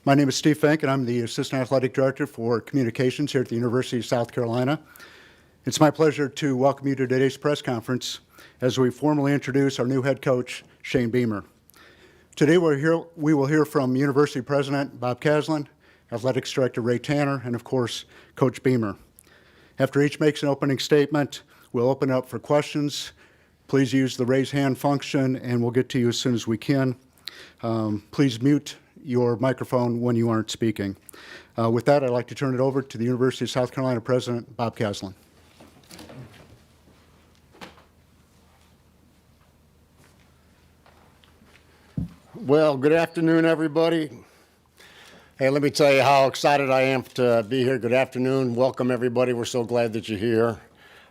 My name is Steve Fink, and I'm the Assistant Athletic Director for Communications here at the University of South Carolina. It's my pleasure to welcome you to today's press conference as we formally introduce our new head coach, Shane Beamer. Today we will hear from University President Bob Caslen, Athletics Director Ray Tanner, and of course, Coach Beamer. After each makes an opening statement, we'll open up for questions. Please use the raise hand function, and we'll get to you as soon as we can. Please mute your microphone when you aren't speaking. With that, I'd like to turn it over to the University of South Carolina President Bob Caslen. Well, good afternoon, everybody. Hey, let me tell you how excited I am to be here. Good afternoon. Welcome, everybody. We're so glad that you're here.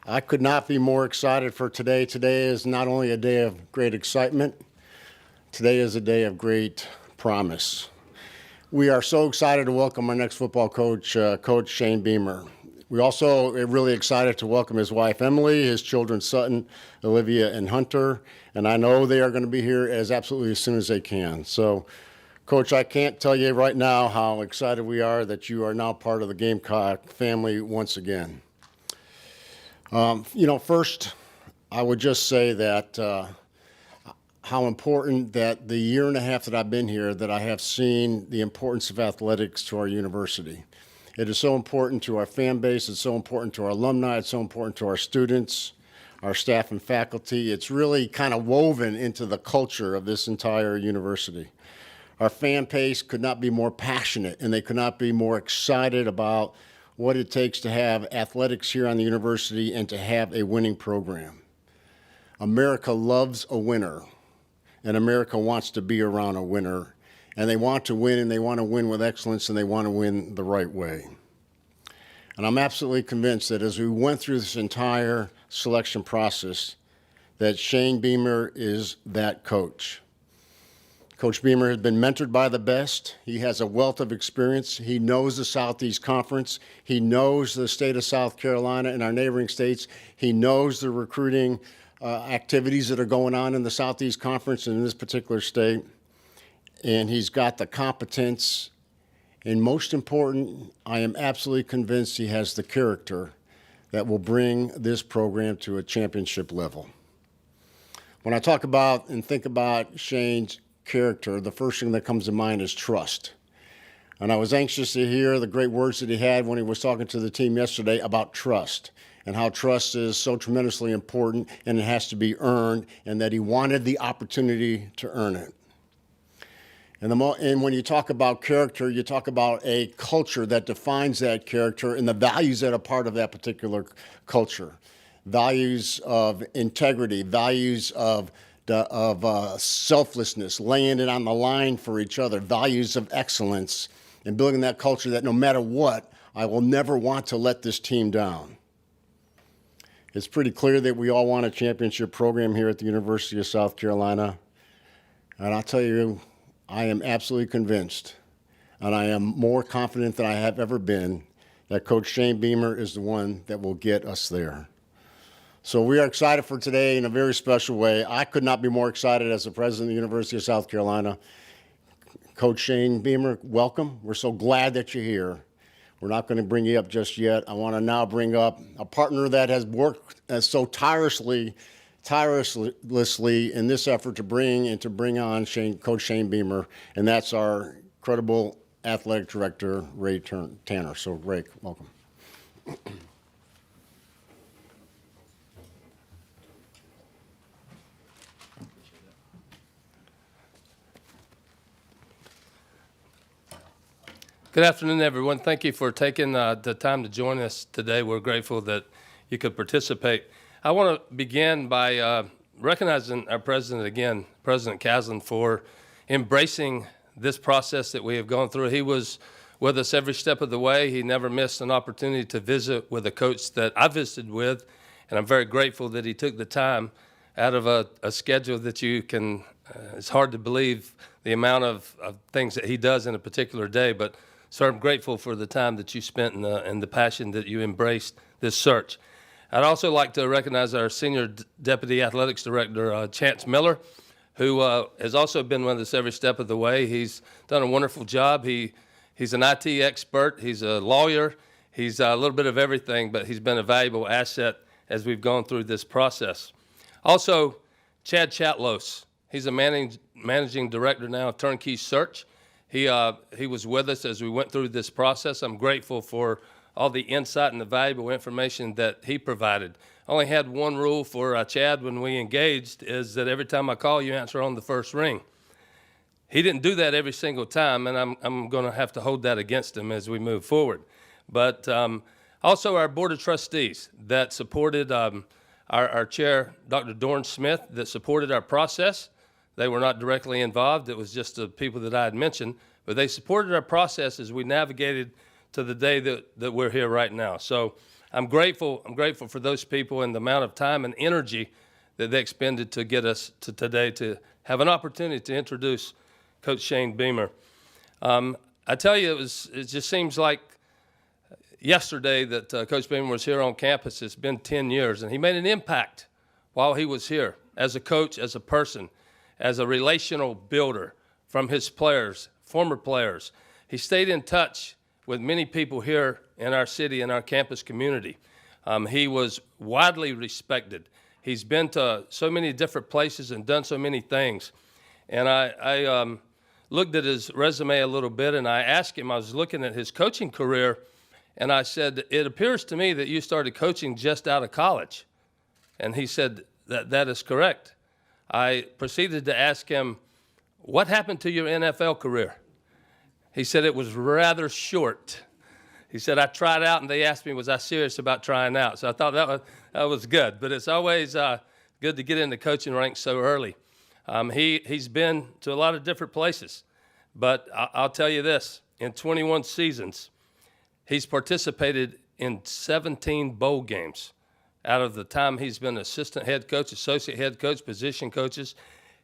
I could not be more excited for today. Today is not only a day of great excitement, today is a day of great promise. We are so excited to welcome our next football coach, Coach Shane Beamer. We also are really excited to welcome his wife, Emily, his children, Sutton, Olivia, and Hunter. And I know they are going to be here as soon as they can. So, Coach, I can't tell you right now how excited we are that you are now part of the Gamecock family once again. First, I would just say that how important that the year and a half that I've been here, that I have seen the importance of athletics to our university. It is so important to our fan base. It's so important to our alumni. It's so important to our students, our staff and faculty. It's really kind of woven into the culture of this entire university. Our fan base could not be more passionate, and they could not be more excited about what it takes to have athletics here on the university and to have a winning program. America loves a winner, and America wants to be around a winner. And they want to win, and they want to win with excellence, and they want to win the right way. And I'm absolutely convinced that as we went through this entire selection process, that Shane Beamer is that coach. Coach Beamer has been mentored by the best. He has a wealth of experience. He knows the Southeast Conference. He knows the state of South Carolina and our neighboring states. He knows the recruiting activities that are going on in the Southeast Conference and in this particular state. And he's got the competence. And most important, I am absolutely convinced he has the character that will bring this program to a championship level. When I talk about and think about Shane's character, the first thing that comes to mind is trust. And I was anxious to hear the great words that he had when he was talking to the team yesterday about trust and how trust is so tremendously important and it has to be earned, and that he wanted the opportunity to earn it. And when you talk about character, you talk about a culture that defines that character and the values that are part of that particular culture. Values of integrity, values of selflessness, laying it on the line for each other, values of excellence, and building that culture that no matter what, I will never want to let this team down. It's pretty clear that we all want a championship program here at the University of South Carolina. And I'll tell you, I am absolutely convinced, and I am more confident than I have ever been, that Coach Shane Beamer is the one that will get us there. So we are excited for today in a very special way. I could not be more excited as the president of the University of South Carolina. Coach Shane Beamer, welcome. We're so glad that you're here. We're not going to bring you up just yet. I want to now bring up a partner that has worked so tirelessly in this effort to bring on Coach Shane Beamer, and that's our incredible athletic director, Ray Tanner. So, Ray, welcome. Good afternoon, everyone. Thank you for taking the time to join us today. We're grateful that you could participate. I want to begin by recognizing our president again, President Caslen, for embracing this process that we have gone through. He was with us every step of the way. He never missed an opportunity to visit with a coach that I visited with, and I'm very grateful that he took the time out of a schedule that you can, it's hard to believe the amount of things that he does in a particular day, but so I'm grateful for the time that you spent and the passion that you embraced this search. I'd also like to recognize our Senior Deputy Athletics Director, Chance Miller, who has also been with us every step of the way. He's done a wonderful job. He's an IT expert. He's a lawyer. He's a little bit of everything, but he's been a valuable asset as we've gone through this process. Also, Chad Chatlos. He's a managing director now of Turnkey Search. He was with us as we went through this process. I'm grateful for all the insight and the valuable information that he provided. I only had one rule for Chad when we engaged, is that every time I call, you answer on the first ring. He didn't do that every single time, and I'm going to have to hold that against him as we move forward. But also our Board of Trustees that supported our chair, Dr. Dorn Smith, that supported our process. They were not directly involved. It was just the people that I had mentioned. But they supported our process as we navigated to the day that we're here right now. So I'm grateful for those people and the amount of time and energy that they expended to get us to today to have an opportunity to introduce Coach Shane Beamer. I tell you, it just seems like yesterday that Coach Beamer was here on campus. It's been 10 years, and he made an impact while he was here as a coach, as a person, as a relational builder from his players, former players. He stayed in touch with many people here in our city and our campus community. He was widely respected. He's been to so many different places and done so many things. And I looked at his resume a little bit, and I asked him, I was looking at his coaching career, and I said, it appears to me that you started coaching just out of college. And he said, that is correct. I proceeded to ask him, what happened to your NFL career? He said it was rather short. He said, I tried out, and they asked me, was I serious about trying out? So I thought that was good. But it's always good to get in the coaching ranks so early. He's been to a lot of different places. But I'll tell you this, in 21 seasons, he's participated in 17 bowl games. Out of the time he's been assistant head coach, associate head coach, position coaches,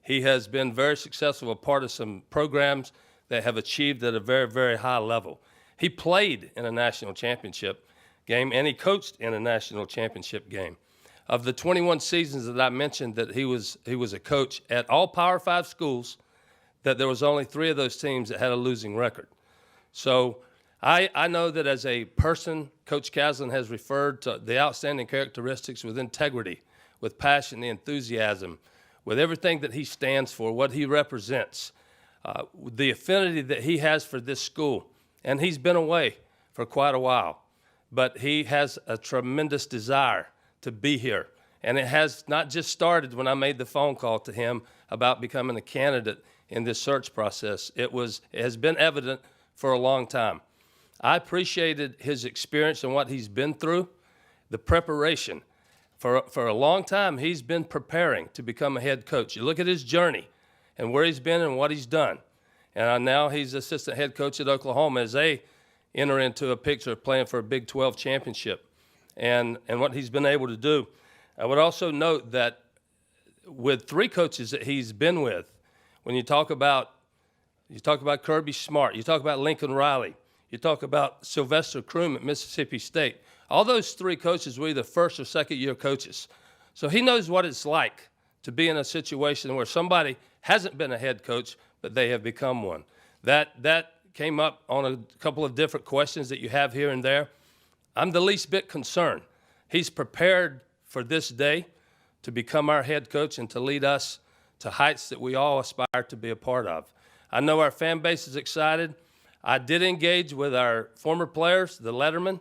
he has been very successful, a part of some programs that have achieved at a very, very high level. He played in a national championship game, and he coached in a national championship game. Of the 21 seasons that I mentioned that he was a coach at all Power 5 schools, that there was only 3 of those teams that had a losing record. So I know that as a person, Coach Caslen has referred to the outstanding characteristics with integrity, with passion, the enthusiasm, with everything that he stands for, what he represents, the affinity that he has for this school. And he's been away for quite a while, but he has a tremendous desire to be here. And it has not just started when I made the phone call to him about becoming a candidate in this search process. It has been evident for a long time. I appreciated his experience and what he's been through, the preparation. For a long time, he's been preparing to become a head coach. You look at his journey and where he's been and what he's done. And now he's assistant head coach at Oklahoma as they enter into a picture of playing for a Big 12 championship and what he's been able to do. I would also note that with 3 coaches that he's been with, when you talk about Kirby Smart, you talk about Lincoln Riley, you talk about Sylvester Croom at Mississippi State. All those 3 coaches were either first or second year coaches. So he knows what it's like to be in a situation where somebody hasn't been a head coach, but they have become one. That came up on a couple of different questions that you have here and there. I'm the least bit concerned. He's prepared for this day to become our head coach and to lead us to heights that we all aspire to be a part of. I know our fan base is excited. I did engage with our former players, the Lettermen.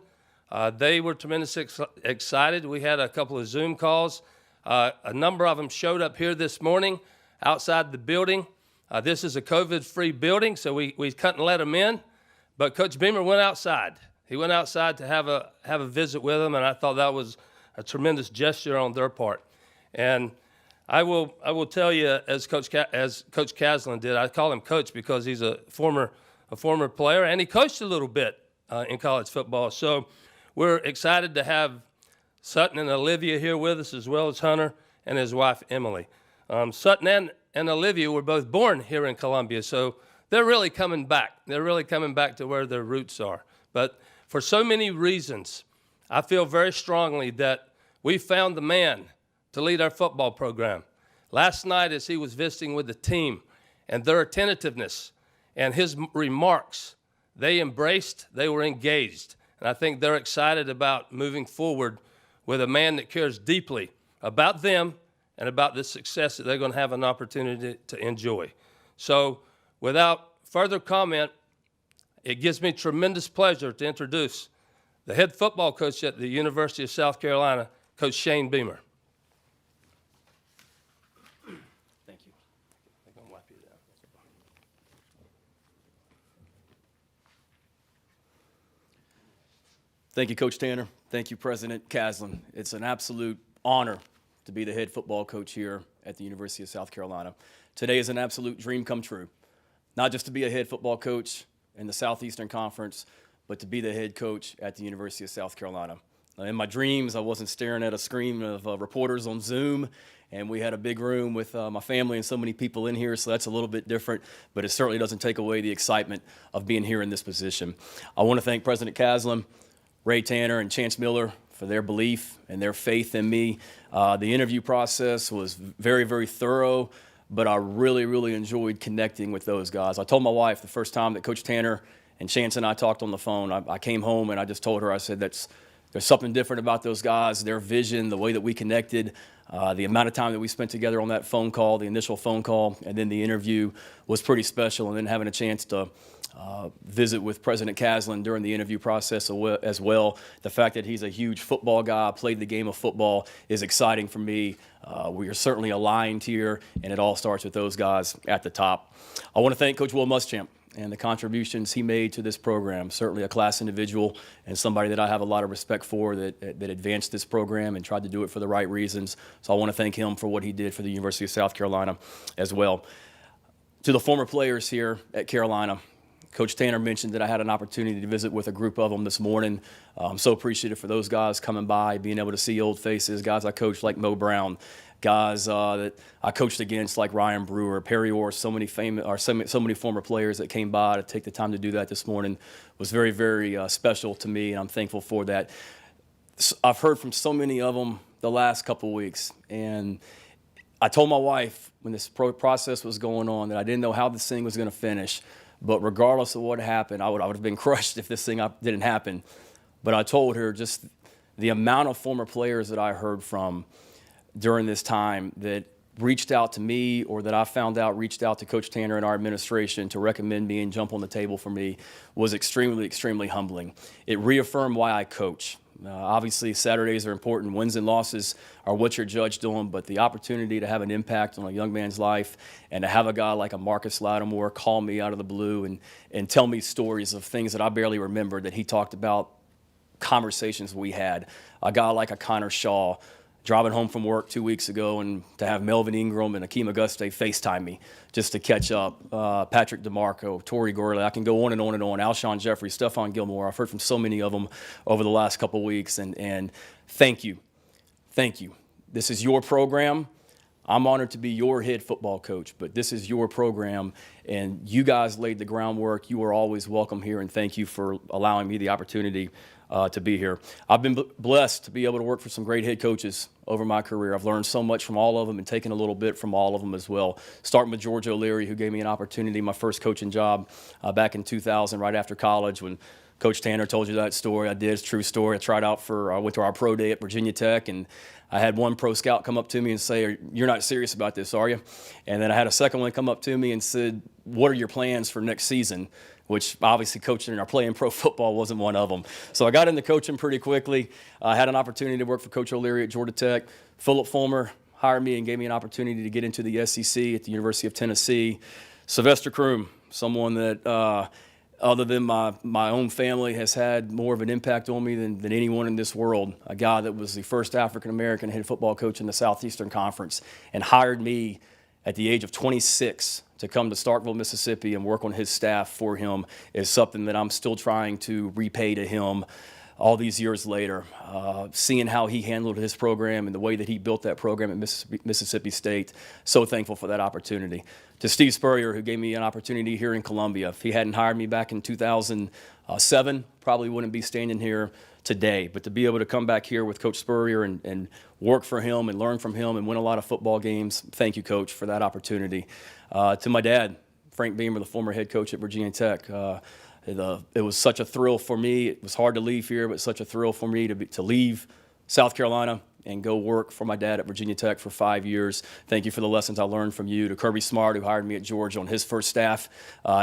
They were tremendously excited. We had a couple of Zoom calls. A number of them showed up here this morning outside the building. This is a COVID-free building, so we couldn't let them in. But Coach Beamer went outside. He went outside to have a visit with them, and I thought that was a tremendous gesture on their part. And I will tell you, as Coach Caslen did, I call him Coach because he's a former player, and he coached a little bit in college football. So we're excited to have Sutton and Olivia here with us, as well as Hunter and his wife, Emily. Sutton and Olivia were both born here in Columbia, so they're really coming back. They're really coming back to where their roots are. But for so many reasons, I feel very strongly that we found the man to lead our football program. Last night as he was visiting with the team and their attentiveness and his remarks, they embraced, they were engaged. And I think they're excited about moving forward with a man that cares deeply about them and about the success that they're going to have an opportunity to enjoy. So without further comment, it gives me tremendous pleasure to introduce the head football coach at the University of South Carolina, Coach Shane Beamer. Thank you. I'm going to wipe you down. Thank you, Coach Tanner. Thank you, President Caslen. It's an absolute honor to be the head football coach here at the University of South Carolina. Today is an absolute dream come true. Not just to be a head football coach in the Southeastern Conference, but to be the head coach at the University of South Carolina. In my dreams, I wasn't staring at a screen of reporters on Zoom, and we had a big room with my family and so many people in here, so that's a little bit different, but it certainly doesn't take away the excitement of being here in this position. I want to thank President Caslen, Ray Tanner, and Chance Miller for their belief and their faith in me. The interview process was very, very thorough, but I really, really enjoyed connecting with those guys. I told my wife the first time that Coach Tanner and Chance and I talked on the phone, I came home and I just told her, I said, there's something different about those guys, their vision, the way that we connected, the amount of time that we spent together on that phone call, the initial phone call, and then the interview was pretty special. And then having a chance to visit with President Caslen during the interview process as well. The fact that he's a huge football guy, played the game of football, is exciting for me. We are certainly aligned here, and it all starts with those guys at the top. I want to thank Coach Will Muschamp and the contributions he made to this program. Certainly a class individual and somebody that I have a lot of respect for that advanced this program and tried to do it for the right reasons. So I want to thank him for what he did for the University of South Carolina as well. To the former players here at Carolina, Coach Tanner mentioned that I had an opportunity to visit with a group of them this morning. I'm so appreciative for those guys coming by, being able to see old faces, guys I coached like Mo Brown, guys that I coached against like Ryan Brewer, Perry Orr, so many former players that came by to take the time to do that this morning was very, very special to me, and I'm thankful for that. I've heard from so many of them the last couple of weeks, and I told my wife when this process was going on that I didn't know how this thing was going to finish. But regardless of what happened, I would have been crushed if this thing didn't happen. But I told her just the amount of former players that I heard from during this time that reached out to me or that I found out reached out to Coach Tanner and our administration to recommend me and jump on the table for me was extremely, extremely humbling. It reaffirmed why I coach. Obviously, Saturdays are important. Wins and losses are what you're judged on, but the opportunity to have an impact on a young man's life and to have a guy like a Marcus Lattimore call me out of the blue and tell me stories of things that I barely remembered that he talked about, conversations we had. A guy like a Connor Shaw driving home from work 2 weeks ago and to have Melvin Ingram and Akeem Auguste FaceTime me just to catch up. Patrick DeMarco, Torrey Gurley, I can go on and on and on. Alshon Jeffrey, Stephon Gilmore. I've heard from so many of them over the last couple of weeks, and thank you. Thank you. This is your program. I'm honored to be your head football coach, but this is your program, and you guys laid the groundwork. You are always welcome here, and thank you for allowing me the opportunity to be here. I've been blessed to be able to work for some great head coaches over my career. I've learned so much from all of them and taken a little bit from all of them as well. Starting with George O'Leary, who gave me an opportunity, my first coaching job back in 2000, right after college, when Coach Tanner told you that story. I did. It's a true story. I went to our pro day at Virginia Tech, and I had one pro scout come up to me and say, "You're not serious about this, are you?" And then I had a second one come up to me and said, "What are your plans for next season?" Which obviously coaching or playing pro football wasn't one of them. So I got into coaching pretty quickly. I had an opportunity to work for Coach O'Leary at Georgia Tech. Philip Fulmer hired me and gave me an opportunity to get into the SEC at the University of Tennessee. Sylvester Croom, someone that other than my own family has had more of an impact on me than anyone in this world. A guy that was the first African-American head football coach in the Southeastern Conference and hired me at the age of 26 to come to Starkville, Mississippi and work on his staff for him is something that I'm still trying to repay to him. all these years later, seeing how he handled his program and the way that he built that program at Mississippi State, so thankful for that opportunity. To Steve Spurrier, who gave me an opportunity here in Columbia. If he hadn't hired me back in 2007, probably wouldn't be standing here today. But to be able to come back here with Coach Spurrier and work for him and learn from him and win a lot of football games, thank you, Coach, for that opportunity. To my dad, Frank Beamer, the former head coach at Virginia Tech, it was such a thrill for me. It was hard to leave here, but such a thrill for me to leave South Carolina and go work for my dad at Virginia Tech for 5 years. Thank you for the lessons I learned from you. To Kirby Smart, who hired me at Georgia on his first staff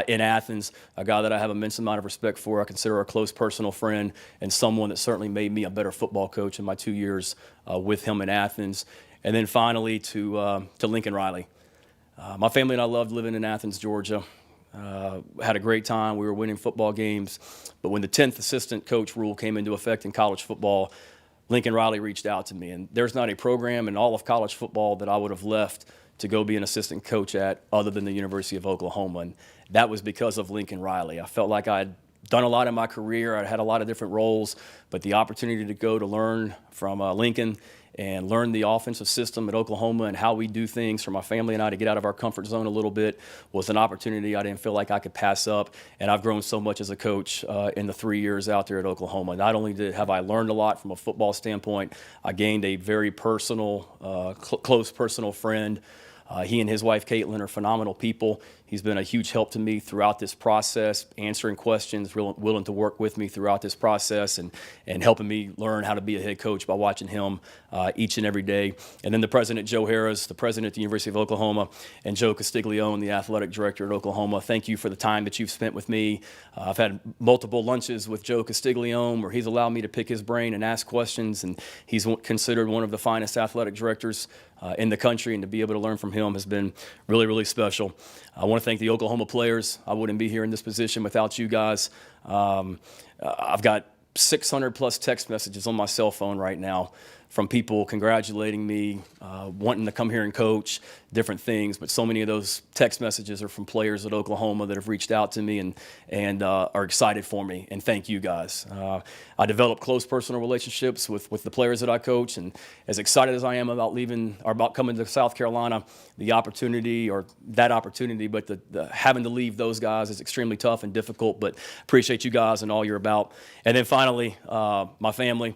in Athens, a guy that I have immense amount of respect for. I consider a close personal friend and someone that certainly made me a better football coach in my 2 years with him in Athens. And then finally to Lincoln Riley. My family and I loved living in Athens, Georgia. Had a great time. We were winning football games. But when the 10th assistant coach rule came into effect in college football, Lincoln Riley reached out to me. And there's not a program in all of college football that I would have left to go be an assistant coach at other than the University of Oklahoma. And that was because of Lincoln Riley. I felt like I'd done a lot in my career. I had a lot of different roles, but the opportunity to go to learn from Lincoln and learn the offensive system at Oklahoma and how we do things for my family and I to get out of our comfort zone a little bit was an opportunity I didn't feel like I could pass up. And I've grown so much as a coach in the 3 years out there at Oklahoma. Not only have I learned a lot from a football standpoint, I gained a very personal, close personal friend. He and his wife, Caitlin, are phenomenal people. He's been a huge help to me throughout this process, answering questions, willing to work with me throughout this process, and helping me learn how to be a head coach by watching him each and every day. And then the president, Joe Harris, the president at the University of Oklahoma, and Joe Castiglione, the athletic director at Oklahoma. Thank you for the time that you've spent with me. I've had multiple lunches with Joe Castiglione where he's allowed me to pick his brain and ask questions, and he's considered one of the finest athletic directors in the country, and to be able to learn from him has been really, really special. I want to thank the Oklahoma players. I wouldn't be here in this position without you guys. I've got 600 plus text messages on my cell phone right now from people congratulating me, wanting to come here and coach, different things. But so many of those text messages are from players at Oklahoma that have reached out to me and are excited for me. And thank you guys. I developed close personal relationships with the players that I coach. And as excited as I am about leaving or about coming to South Carolina, the opportunity, but the having to leave those guys is extremely tough and difficult. But appreciate you guys and all you're about. And then finally, my family.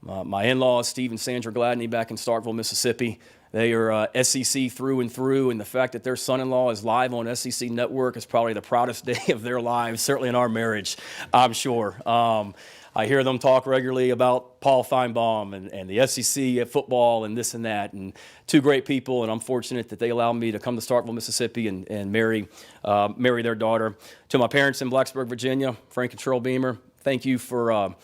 My in-laws, Steve and Sandra Gladney, back in Starkville, Mississippi. They are SEC through and through, and the fact that their son-in-law is live on SEC Network is probably the proudest day of their lives, certainly in our marriage, I'm sure. I hear them talk regularly about Paul Feinbaum and the SEC at football and this and that, and two great people, and I'm fortunate that they allowed me to come to Starkville, Mississippi and marry their daughter. To my parents in Blacksburg, Virginia, Frank and Cheryl Beamer, thank you for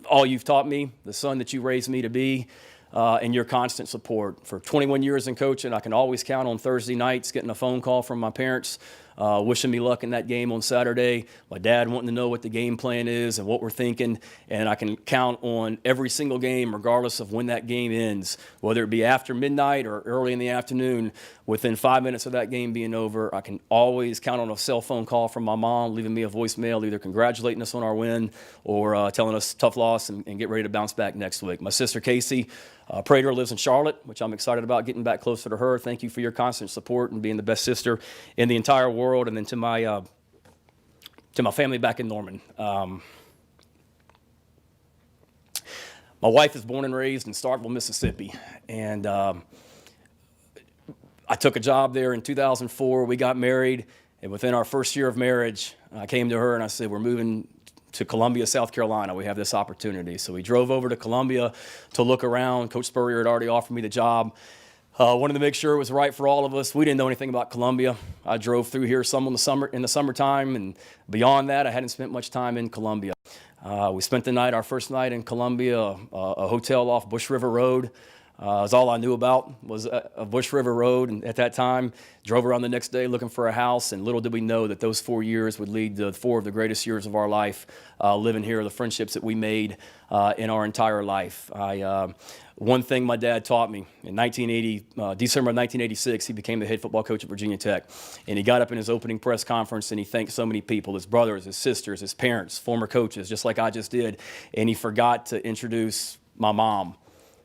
all you've taught me, the son that you raised me to be, and your constant support. For 21 years in coaching, I can always count on Thursday nights getting a phone call from my parents wishing me luck in that game on Saturday, my dad wanting to know what the game plan is and what we're thinking, and I can count on every single game, regardless of when that game ends, whether it be after midnight or early in the afternoon, within 5 minutes of that game being over, I can always count on a cell phone call from my mom, leaving me a voicemail, either congratulating us on our win or telling us tough loss and get ready to bounce back next week. My sister Casey Prater lives in Charlotte, which I'm excited about getting back closer to her. Thank you for your constant support and being the best sister in the entire world. And then to my family back in Norman. My wife is born and raised in Starkville, Mississippi, and I took a job there in 2004. We got married, and within our first year of marriage, I came to her and I said, we're moving to Columbia, South Carolina. We have this opportunity. So we drove over to Columbia to look around. Coach Spurrier had already offered me the job. Wanted to make sure it was right for all of us. We didn't know anything about Columbia. I drove through here some in the summertime, and beyond that, I hadn't spent much time in Columbia. We spent our first night in Columbia, a hotel off Bush River Road. was all I knew about was a Bush River Road, and at that time, drove around the next day looking for a house, and little did we know that those 4 years would lead to 4 of the greatest years of our life, living here, the friendships that we made in our entire life. One thing my dad taught me, in December of 1986, he became the head football coach at Virginia Tech, and he got up in his opening press conference and he thanked so many people, his brothers, his sisters, his parents, former coaches, just like I just did, and he forgot to introduce my mom,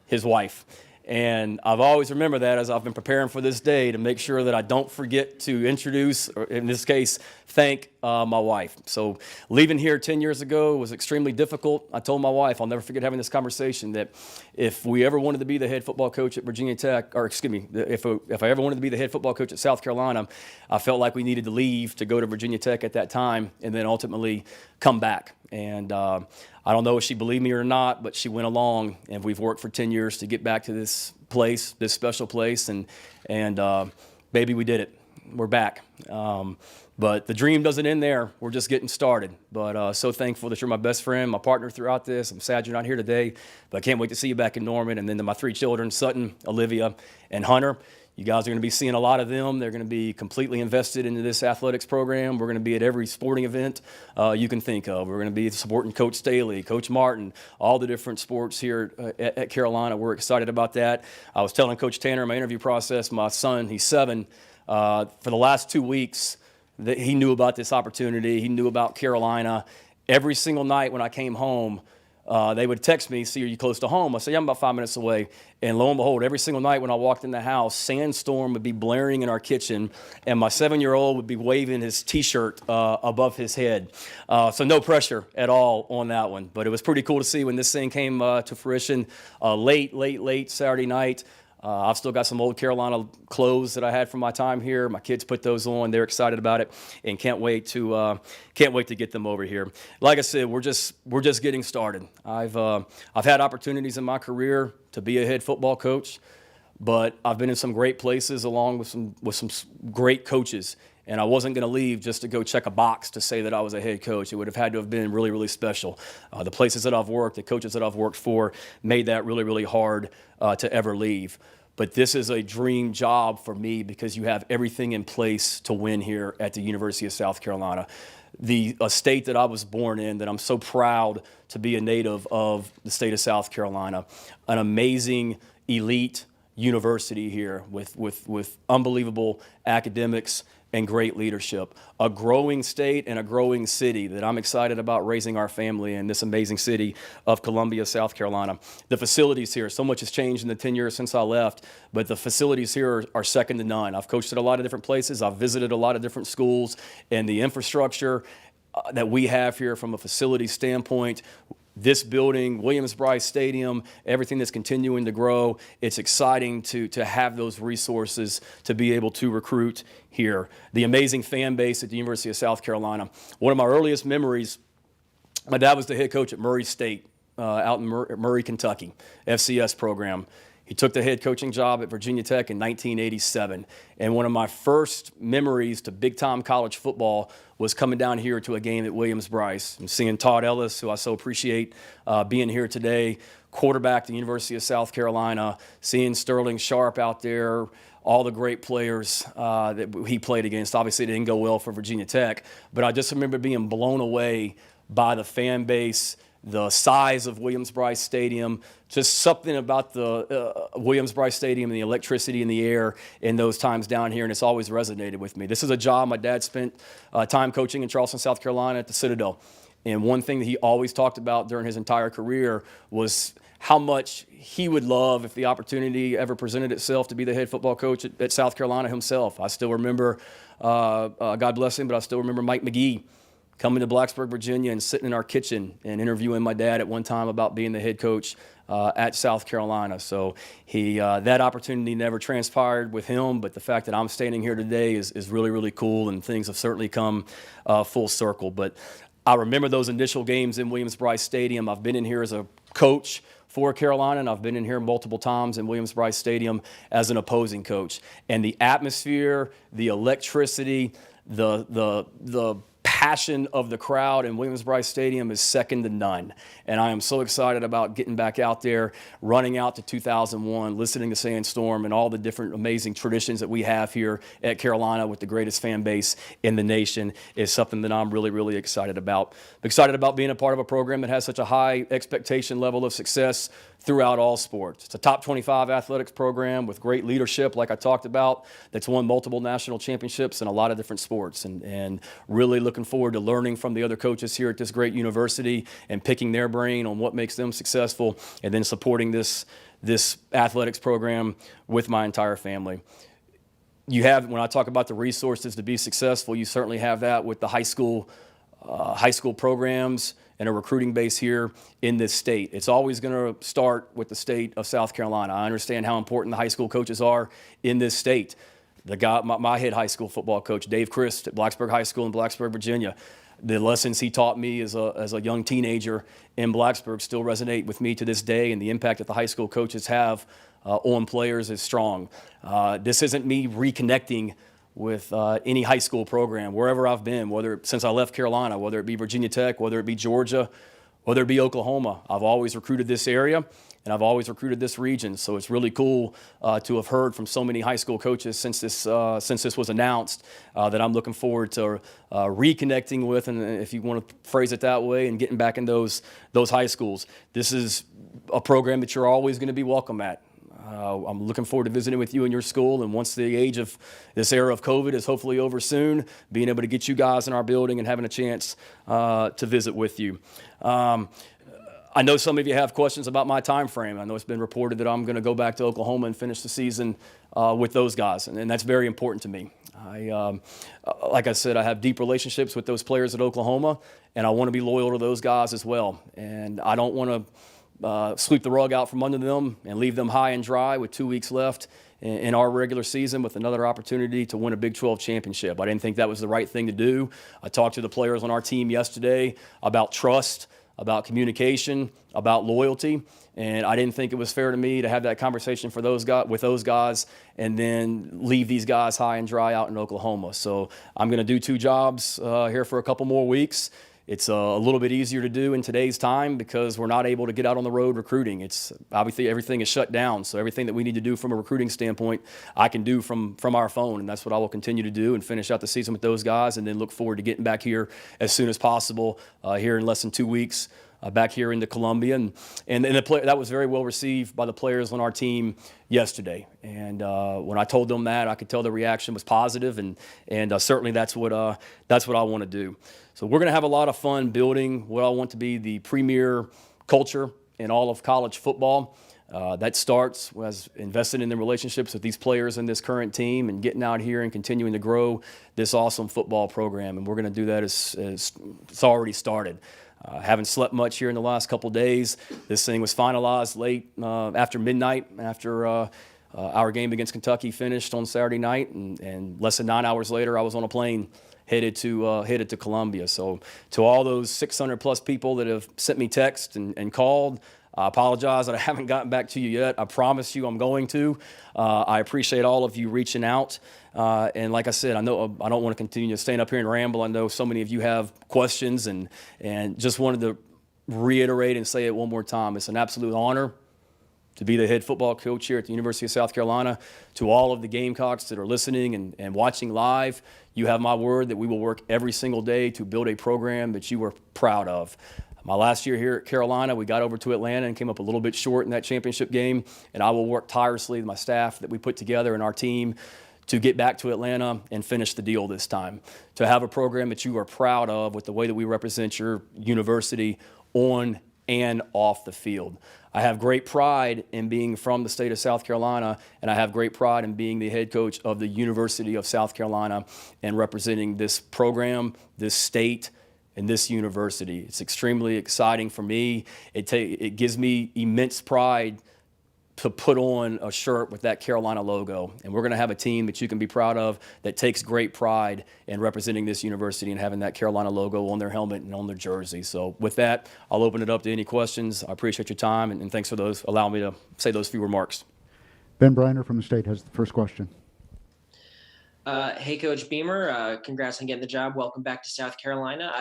his wife. And I've always remembered that as I've been preparing for this day to make sure that I don't forget to introduce, or in this case, thank my wife. So leaving here 10 years ago was extremely difficult. I told my wife, I'll never forget having this conversation, that if we ever wanted to be the head football coach at Virginia Tech, or excuse me, if I ever wanted to be the head football coach at South Carolina, I felt like we needed to leave to go to Virginia Tech at that time and then ultimately come back. And I don't know if she believed me or not, but she went along, and we've worked for 10 years to get back to this place, this special place, and baby, we did it. We're back. But the dream doesn't end there. We're just getting started. But so thankful that you're my best friend, my partner throughout this. I'm sad you're not here today, but I can't wait to see you back in Norman. And then to my 3 children, Sutton, Olivia, and Hunter. You guys are going to be seeing a lot of them. They're going to be completely invested into this athletics program. We're going to be at every sporting event you can think of. We're going to be supporting Coach Staley, Coach Martin, all the different sports here at Carolina. We're excited about that. I was telling Coach Tanner in my interview process, my son, he's 7, for the last 2 weeks, that he knew about this opportunity. He knew about Carolina. Every single night when I came home, they would text me, "See, are you close to home?" I said, "Yeah, I'm about 5 minutes away." And lo and behold, every single night when I walked in the house, Sandstorm would be blaring in our kitchen, and my 7-year-old would be waving his T-shirt above his head. So no pressure at all on that one. But it was pretty cool to see when this thing came to fruition late Saturday night. I've still got some old Carolina clothes that I had from my time here. My kids put those on. They're excited about it, and can't wait to get them over here. Like I said, we're just getting started. I've had opportunities in my career to be a head football coach, but I've been in some great places along with some great coaches. And I wasn't going to leave just to go check a box to say that I was a head coach. It would have had to have been really, really special. The places that I've worked, the coaches that I've worked for, made that really, really hard to ever leave. But this is a dream job for me because you have everything in place to win here at the University of South Carolina. A state that I was born in, that I'm so proud to be a native of, the state of South Carolina. An amazing, elite university here with unbelievable academics and great leadership. A growing state and a growing city that I'm excited about raising our family in, this amazing city of Columbia, South Carolina. The facilities here, so much has changed in the 10 years since I left, but the facilities here are second to none. I've coached at a lot of different places. I've visited a lot of different schools, and the infrastructure that we have here from a facility standpoint, this building, Williams-Brice Stadium, everything that's continuing to grow, it's exciting to have those resources to be able to recruit here. The amazing fan base at the University of South Carolina. One of my earliest memories, my dad was the head coach at Murray State out in Murray, Kentucky, FCS program. He took the head coaching job at Virginia Tech in 1987. And one of my first memories to big-time college football was coming down here to a game at Williams-Brice and seeing Todd Ellis, who I so appreciate being here today, quarterback at the University of South Carolina, seeing Sterling Sharp out there, all the great players that he played against. Obviously, it didn't go well for Virginia Tech, but I just remember being blown away by the fan base, the size of Williams-Brice Stadium, just something about the Williams-Brice Stadium and the electricity in the air in those times down here, and it's always resonated with me. This is a job my dad spent time coaching in Charleston, South Carolina at the Citadel. And one thing that he always talked about during his entire career was how much he would love if the opportunity ever presented itself to be the head football coach at South Carolina himself. I still remember, God bless him, but I still remember Mike McGee coming to Blacksburg, Virginia, and sitting in our kitchen and interviewing my dad at one time about being the head coach at South Carolina. So that opportunity never transpired with him, but the fact that I'm standing here today is really, really cool, and things have certainly come full circle. But I remember those initial games in Williams-Brice Stadium. I've been in here as a coach for Carolina, and I've been in here multiple times in Williams-Brice Stadium as an opposing coach. And the atmosphere, the electricity, the passion of the crowd in Williams-Brice Stadium is second to none. And I am so excited about getting back out there, running out to 2001, listening to Sandstorm and all the different amazing traditions that we have here at Carolina with the greatest fan base in the nation is something that I'm really, really excited about. I'm excited about being a part of a program that has such a high expectation level of success throughout all sports. It's a top 25 athletics program with great leadership, like I talked about, that's won multiple national championships in a lot of different sports, and really looking forward to learning from the other coaches here at this great university and picking their brain on what makes them successful, and then supporting this athletics program with my entire family. You have, when I talk about the resources to be successful, you certainly have that with the high school programs and a recruiting base here in this state. It's always going to start with the state of South Carolina. I understand how important the high school coaches are in this state. The guy, my head high school football coach, Dave Christ at Blacksburg High School in Blacksburg, Virginia, the lessons he taught me as a young teenager in Blacksburg still resonate with me to this day, and the impact that the high school coaches have on players is strong. This isn't me reconnecting with any high school program, wherever I've been, since I left Carolina, whether it be Virginia Tech, whether it be Georgia, whether it be Oklahoma. I've always recruited this area, and I've always recruited this region. So it's really cool to have heard from so many high school coaches since this was announced that I'm looking forward to reconnecting with, and if you want to phrase it that way, and getting back in those high schools. This is a program that you're always going to be welcome at. I'm looking forward to visiting with you in your school, and once the age of this era of COVID is hopefully over soon, being able to get you guys in our building and having a chance to visit with you. I know some of you have questions about my time frame. I know it's been reported that I'm going to go back to Oklahoma and finish the season with those guys, and that's very important to me. Like I said, I have deep relationships with those players at Oklahoma, and I want to be loyal to those guys as well. And I don't want to sweep the rug out from under them and leave them high and dry with 2 weeks left in our regular season with another opportunity to win a Big 12 championship. I didn't think that was the right thing to do. I talked to the players on our team yesterday about trust, about communication, about loyalty, and I didn't think it was fair to me to have that conversation with those guys and then leave these guys high and dry out in Oklahoma. So I'm going to do 2 jobs here for a couple more weeks. It's a little bit easier to do in today's time because we're not able to get out on the road recruiting. It's obviously everything is shut down, so everything that we need to do from a recruiting standpoint, I can do from our phone, and that's what I will continue to do and finish out the season with those guys, and then look forward to getting back here as soon as possible here in less than 2 weeks. Back here into Columbia, and that was very well received by the players on our team yesterday. And when I told them that, I could tell the reaction was positive, and certainly that's what I want to do. So we're going to have a lot of fun building what I want to be the premier culture in all of college football. That starts as investing in the relationships with these players and this current team, and getting out here and continuing to grow this awesome football program. And we're going to do that as it's already started. Haven't slept much here in the last couple days. This thing was finalized late after midnight, after our game against Kentucky finished on Saturday night, and less than 9 hours later, I was on a plane headed to Columbia. So to all those 600 plus people that have sent me text and called, I apologize that I haven't gotten back to you yet. I promise you I'm going to. I appreciate all of you reaching out. And like I said, I know I don't want to continue to stand up here and ramble. I know so many of you have questions, and just wanted to reiterate and say it one more time. It's an absolute honor to be the head football coach here at the University of South Carolina. To all of the Gamecocks that are listening and watching live, you have my word that we will work every single day to build a program that you are proud of. My last year here at Carolina, we got over to Atlanta and came up a little bit short in that championship game, and I will work tirelessly with my staff that we put together and our team to get back to Atlanta and finish the deal this time. To have a program that you are proud of with the way that we represent your university on and off the field. I have great pride in being from the state of South Carolina, and I have great pride in being the head coach of the University of South Carolina and representing this program, this state, and this university. It's extremely exciting for me. It gives me immense pride to put on a shirt with that Carolina logo. And we're going to have a team that you can be proud of that takes great pride in representing this university and having that Carolina logo on their helmet and on their jersey. So with that, I'll open it up to any questions. I appreciate your time, and thanks for allowing me to say those few remarks. Ben Briner from the state has the first question. Hey, Coach Beamer. Congrats on getting the job. Welcome back to South Carolina.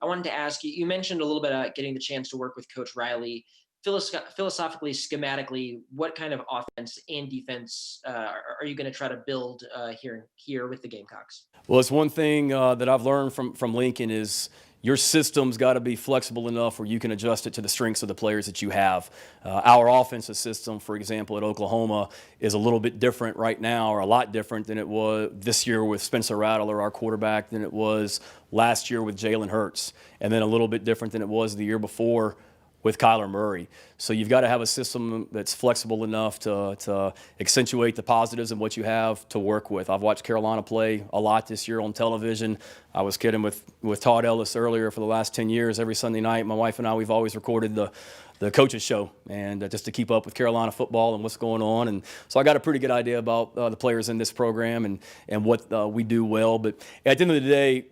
I wanted to ask you, you mentioned a little bit about getting the chance to work with Coach Riley. Philosophically, schematically, what kind of offense and defense are you going to try to build here with the Gamecocks? Well, it's one thing that I've learned from Lincoln is your system's got to be flexible enough where you can adjust it to the strengths of the players that you have. Our offensive system, for example, at Oklahoma is a little bit different right now, or a lot different than it was this year with Spencer Rattler, our quarterback, than it was last year with Jalen Hurts, and then a little bit different than it was the year before with Kyler Murray. So you've got to have a system that's flexible enough to accentuate the positives and what you have to work with. I've watched Carolina play a lot this year on television. I was kidding with Todd Ellis earlier. For the last 10 years, every Sunday night, my wife and I, we've always recorded the coaches show, and just to keep up with Carolina football and what's going on. And so I got a pretty good idea about the players in this program and what we do well. But at the end of the day,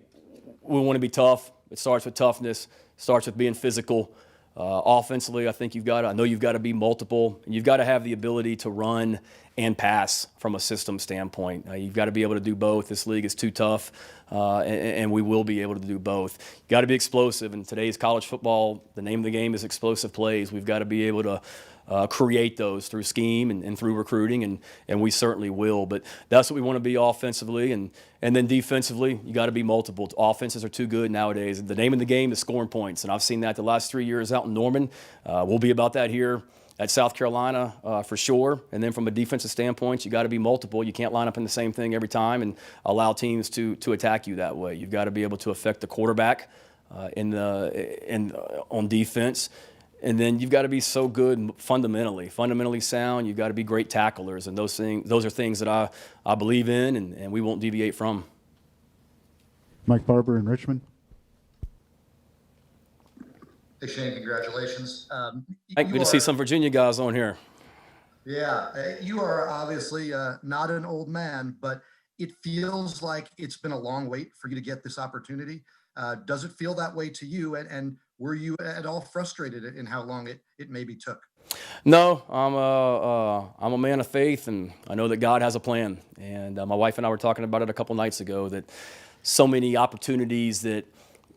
we want to be tough. It starts with toughness, starts with being physical. Offensively, I know you've got to be multiple, and you've got to have the ability to run and pass from a system standpoint. You've got to be able to do both. This league is too tough, and we will be able to do both. You've got to be explosive. In today's college football, the name of the game is explosive plays. We've got to be able to create those through scheme and through recruiting, and we certainly will. But that's what we want to be offensively, and then defensively, you got to be multiple. Offenses are too good nowadays. The name of the game is scoring points, and I've seen that the last 3 years out in Norman. We'll be about that here at South Carolina for sure. And then from a defensive standpoint, you got to be multiple. You can't line up in the same thing every time and allow teams to attack you that way. You've got to be able to affect the quarterback on defense. And then you've got to be so good fundamentally sound. You've got to be great tacklers, and those are things that I believe in, and we won't deviate from. Mike Barber in Richmond. Hey, Shane, congratulations. Good to see some Virginia guys on here. Yeah, you are obviously not an old man, but it feels like it's been a long wait for you to get this opportunity. Does it feel that way to you? And were you at all frustrated in how long it maybe took? No, I'm a man of faith, and I know that God has a plan. And my wife and I were talking about it a couple nights ago, that so many opportunities that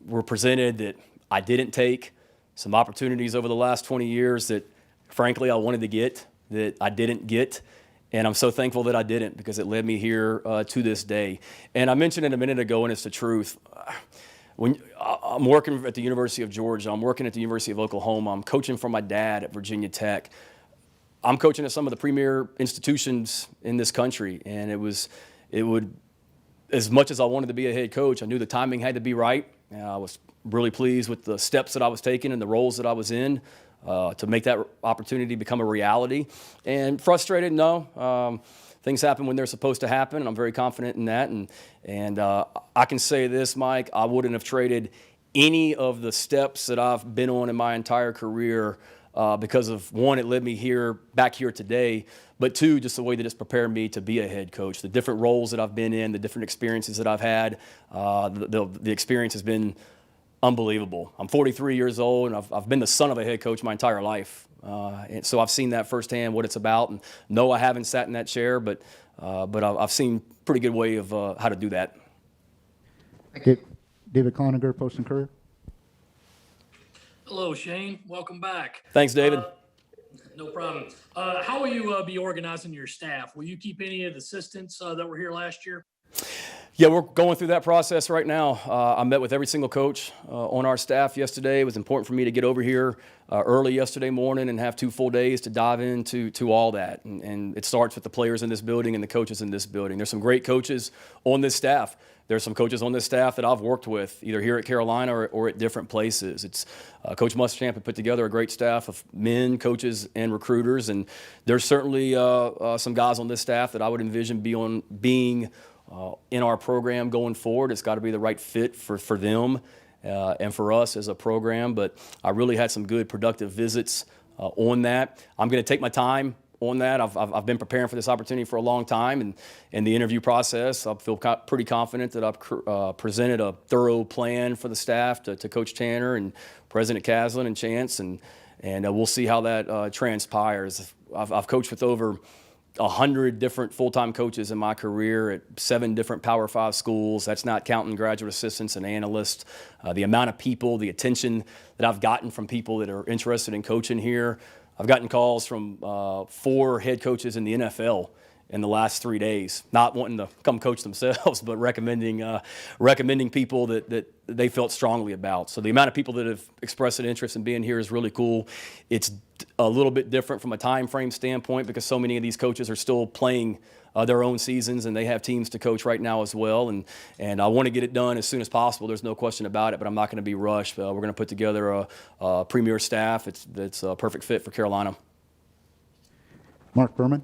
were presented that I didn't take, some opportunities over the last 20 years that, frankly, I wanted to get that I didn't get. And I'm so thankful that I didn't, because it led me here to this day. And I mentioned it a minute ago, and it's the truth. When I'm working at the University of Georgia, I'm working at the University of Oklahoma, I'm coaching for my dad at Virginia Tech. I'm coaching at some of the premier institutions in this country, and it would, as much as I wanted to be a head coach, I knew the timing had to be right. I was really pleased with the steps that I was taking and the roles that I was in to make that opportunity become a reality. And frustrated, no. Things happen when they're supposed to happen, and I'm very confident in that. And I can say this, Mike, I wouldn't have traded any of the steps that I've been on in my entire career because of, one, it led me back here today, but two, just the way that it's prepared me to be a head coach. The different roles that I've been in, the different experiences that I've had, the experience has been unbelievable. I'm 43 years old, and I've been the son of a head coach my entire life. And so I've seen that firsthand, what it's about. And no, I haven't sat in that chair, but I've seen a pretty good way of how to do that. David Cloninger, Post and Courier. Hello, Shane. Welcome back. Thanks, David. No problem. How will you be organizing your staff? Will you keep any of the assistants that were here last year? Yeah, we're going through that process right now. I met with every single coach on our staff yesterday. It was important for me to get over here early yesterday morning and have 2 full days to dive into all that. And it starts with the players in this building and the coaches in this building. There's some great coaches on this staff. There's some coaches on this staff that I've worked with, either here at Carolina or at different places. It's Coach Muschamp had put together a great staff of men, coaches, and recruiters. And there's certainly some guys on this staff that I would envision being in our program going forward. It's got to be the right fit for them and for us as a program. But I really had some good, productive visits on that. I'm going to take my time on that. I've been preparing for this opportunity for a long time, and in the interview process, I feel pretty confident that I've presented a thorough plan for the staff to Coach Tanner and President Caslen and Chance, and we'll see how that transpires. I've coached with over 100 different full-time coaches in my career at 7 different Power 5 schools. That's not counting graduate assistants and analysts. The amount of people, the attention that I've gotten from people that are interested in coaching here. I've gotten calls from 4 head coaches in the NFL in the last 3 days, not wanting to come coach themselves, but recommending people that they felt strongly about. So the amount of people that have expressed an interest in being here is really cool. It's a little bit different from a time frame standpoint because so many of these coaches are still playing their own seasons, and they have teams to coach right now as well. And I want to get it done as soon as possible. There's no question about it, but I'm not going to be rushed. We're going to put together a premier staff that's a perfect fit for Carolina. Mark Berman.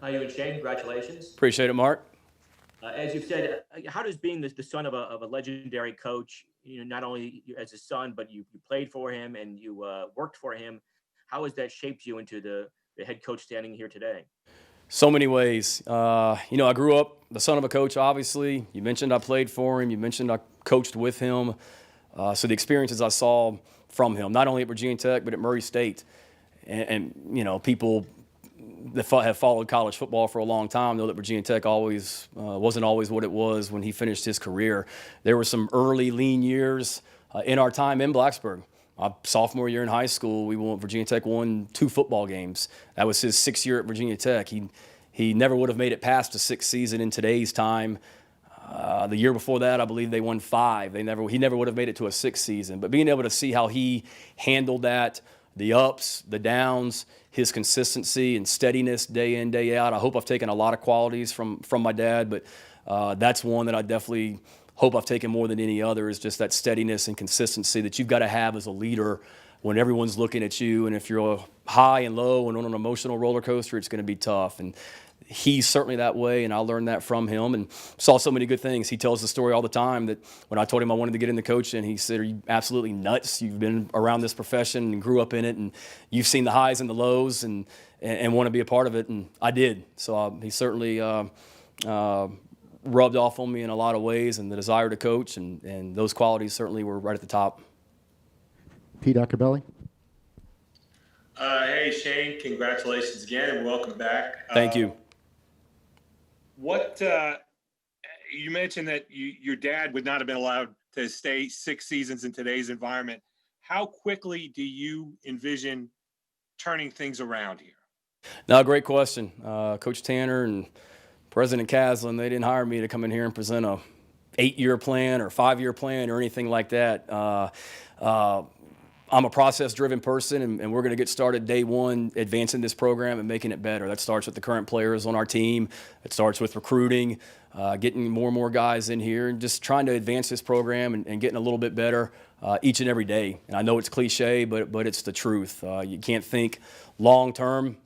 How you and Shane? Congratulations. Appreciate it, Mark. As you've said, how does being the son of a legendary coach, not only as a son, but you played for him and you worked for him, how has that shaped you into the head coach standing here today? So many ways. I grew up the son of a coach, obviously. You mentioned I played for him. You mentioned I coached with him. So the experiences I saw from him, not only at Virginia Tech, but at Murray State. And people that have followed college football for a long time know that Virginia Tech wasn't always what it was when he finished his career. There were some early lean years in our time in Blacksburg. My sophomore year in high school, Virginia Tech won 2 football games. That was his 6th year at Virginia Tech. He never would have made it past the 6th season in today's time. The year before that, I believe they won 5. He never would have made it to a 6th season. But being able to see how he handled that, the ups, the downs, his consistency and steadiness day in, day out. I hope I've taken a lot of qualities from my dad, but that's one that I definitely hope I've taken more than any other, is just that steadiness and consistency that you've got to have as a leader when everyone's looking at you. And if you're high and low and on an emotional roller coaster, it's going to be tough. And he's certainly that way, and I learned that from him and saw so many good things. He tells the story all the time that when I told him I wanted to get into coaching, he said, "Are you absolutely nuts? You've been around this profession and grew up in it, and you've seen the highs and the lows and want to be a part of it." And I did. So he certainly rubbed off on me in a lot of ways, and the desire to coach, and those qualities certainly were right at the top. Pete Acabelli. Hey, Shane, congratulations again and welcome back. Thank you. What you mentioned that your dad would not have been allowed to stay 6 seasons in today's environment. How quickly do you envision turning things around here? No, great question. Coach Tanner and President Caslen, they didn't hire me to come in here and present a 8-year plan or 5-year plan or anything like that. I'm a process-driven person, and we're going to get started day one advancing this program and making it better. That starts with the current players on our team. It starts with recruiting, getting more and more guys in here, and just trying to advance this program and getting a little bit better each and every day. And I know it's cliche, but it's the truth. You can't think long-term.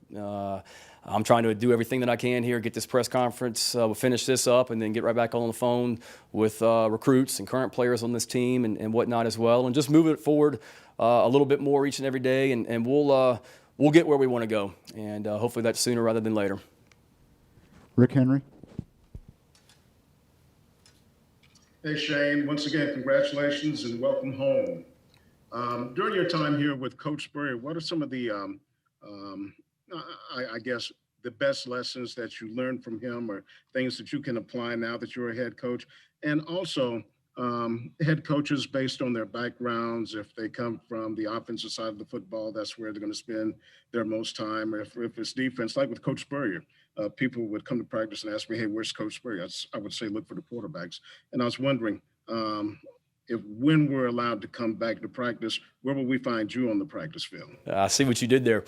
I'm trying to do everything that I can here, get this press conference, we'll finish this up, and then get right back on the phone with recruits and current players on this team and whatnot as well, and just move it forward a little bit more each and every day, and we'll get where we want to go, and hopefully that's sooner rather than later. Rick Henry. Hey, Shane, once again, congratulations and welcome home. During your time here with Coach Spurrier, what are some of the, I guess, the best lessons that you learned from him or things that you can apply now that you're a head coach? And also, head coaches, based on their backgrounds, if they come from the offensive side of the football, that's where they're going to spend their most time. Or if it's defense, like with Coach Spurrier, people would come to practice and ask me, "Hey, where's Coach Spurrier?" I would say, look for the quarterbacks. And I was wondering, if when we're allowed to come back to practice, where will we find you on the practice field? I see what you did there.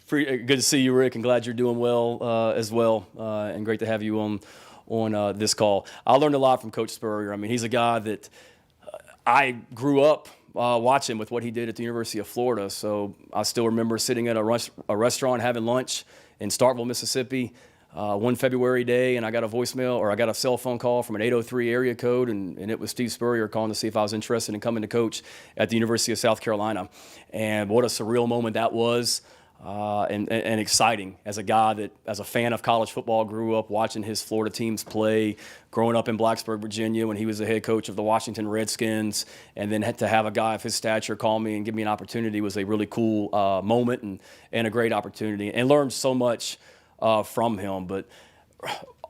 Good to see you, Rick, and glad you're doing well as well, and great to have you on this call. I learned a lot from Coach Spurrier. I mean, he's a guy that I grew up watching with what he did at the University of Florida. So I still remember sitting at a restaurant having lunch in Starkville, Mississippi, one February day, and I got a cell phone call from an 803 area code, and it was Steve Spurrier calling to see if I was interested in coming to coach at the University of South Carolina. And what a surreal moment that was. and exciting as a guy that, as a fan of college football, grew up watching his Florida teams play, growing up in Blacksburg, Virginia, when he was the head coach of the Washington Redskins, and then to have a guy of his stature call me and give me an opportunity was a really cool moment and a great opportunity, and learned so much from him. But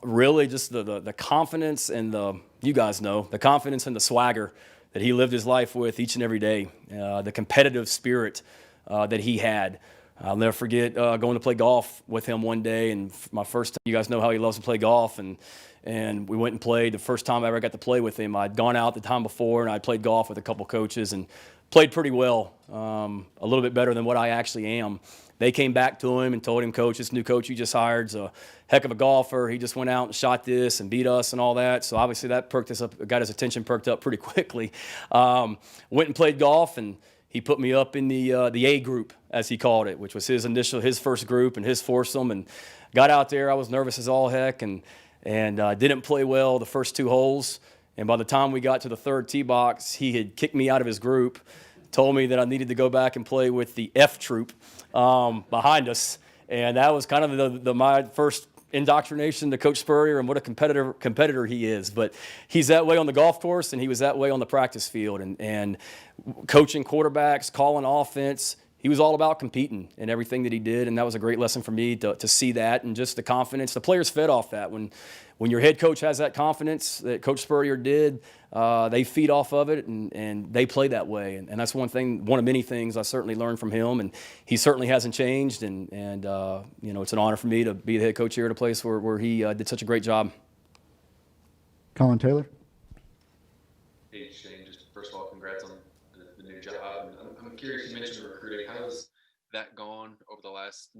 really just the confidence and you guys know, the confidence and the swagger that he lived his life with each and every day, the competitive spirit that he had. I'll never forget going to play golf with him one day, and my first time, you guys know how he loves to play golf, and we went and played. The first time I ever got to play with him, I'd gone out the time before, and I played golf with a couple coaches and played pretty well, a little bit better than what I actually am. They came back to him and told him, "Coach, this new coach you just hired is a heck of a golfer. He just went out and shot this and beat us and all that." So obviously that perked us up, got his attention perked up pretty quickly. Went and played golf, and he put me up in the A group, as he called it, which was his first group and his foursome. And got out there, I was nervous as all heck, and didn't play well the first 2 holes. And by the time we got to the third tee box, he had kicked me out of his group, told me that I needed to go back and play with the F troop behind us. And that was kind of my first indoctrination to Coach Spurrier and what a competitor he is. But he's that way on the golf course, and he was that way on the practice field. And coaching quarterbacks, calling offense, he was all about competing in everything that he did, and that was a great lesson for me to see that, and just the confidence. The players fed off that. When your head coach has that confidence that Coach Spurrier did, they feed off of it, and they play that way. And that's one of many things I certainly learned from him, and he certainly hasn't changed. And it's an honor for me to be the head coach here at a place where he did such a great job. Colin Taylor. Hey, Shane, just first of all, congrats on the new job. I'm curious, you mentioned recruiting. How's that gone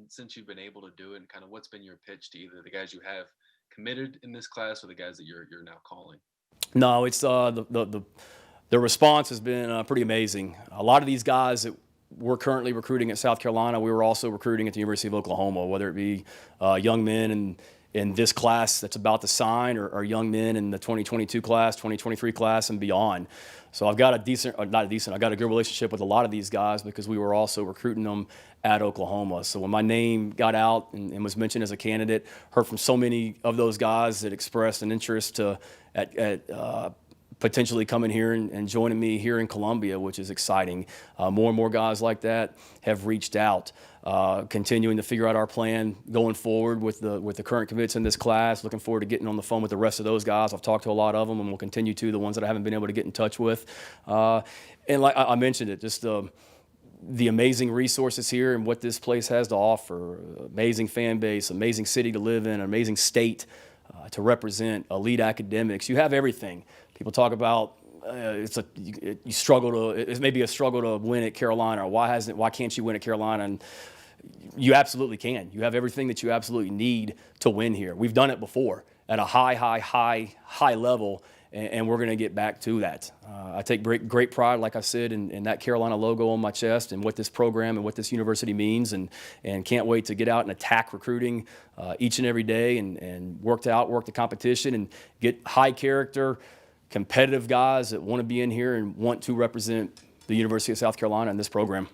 since you've been able to do it, and kind of what's been your pitch to either the guys you have committed in this class or the guys that you're now calling? No, it's the response has been pretty amazing. A lot of these guys that we're currently recruiting at South Carolina, we were also recruiting at the University of Oklahoma, whether it be young men in this class that's about to sign, or young men in the 2022 class, 2023 class, and beyond. So I've got I got a good relationship with a lot of these guys because we were also recruiting them at Oklahoma. So when my name got out and was mentioned as a candidate, heard from so many of those guys that expressed an interest at potentially coming here and joining me here in Columbia, which is exciting. More and more guys like that have reached out, continuing to figure out our plan going forward with the current commits in this class. Looking forward to getting on the phone with the rest of those guys. I've talked to a lot of them, and we'll continue to, the ones that I haven't been able to get in touch with. And like I mentioned it, just the amazing resources here and what this place has to offer. Amazing fan base, amazing city to live in, amazing state to represent, elite academics. You have everything. People talk about it's maybe a struggle to win at Carolina. Or why can't you win at Carolina? And you absolutely can. You have everything that you absolutely need to win here. We've done it before at a high level, and we're going to get back to that. I take great pride, like I said, in that Carolina logo on my chest and what this program and what this university means, and can't wait to get out and attack recruiting each and every day and work the competition and get high character, competitive guys that want to be in here and want to represent the University of South Carolina in this program.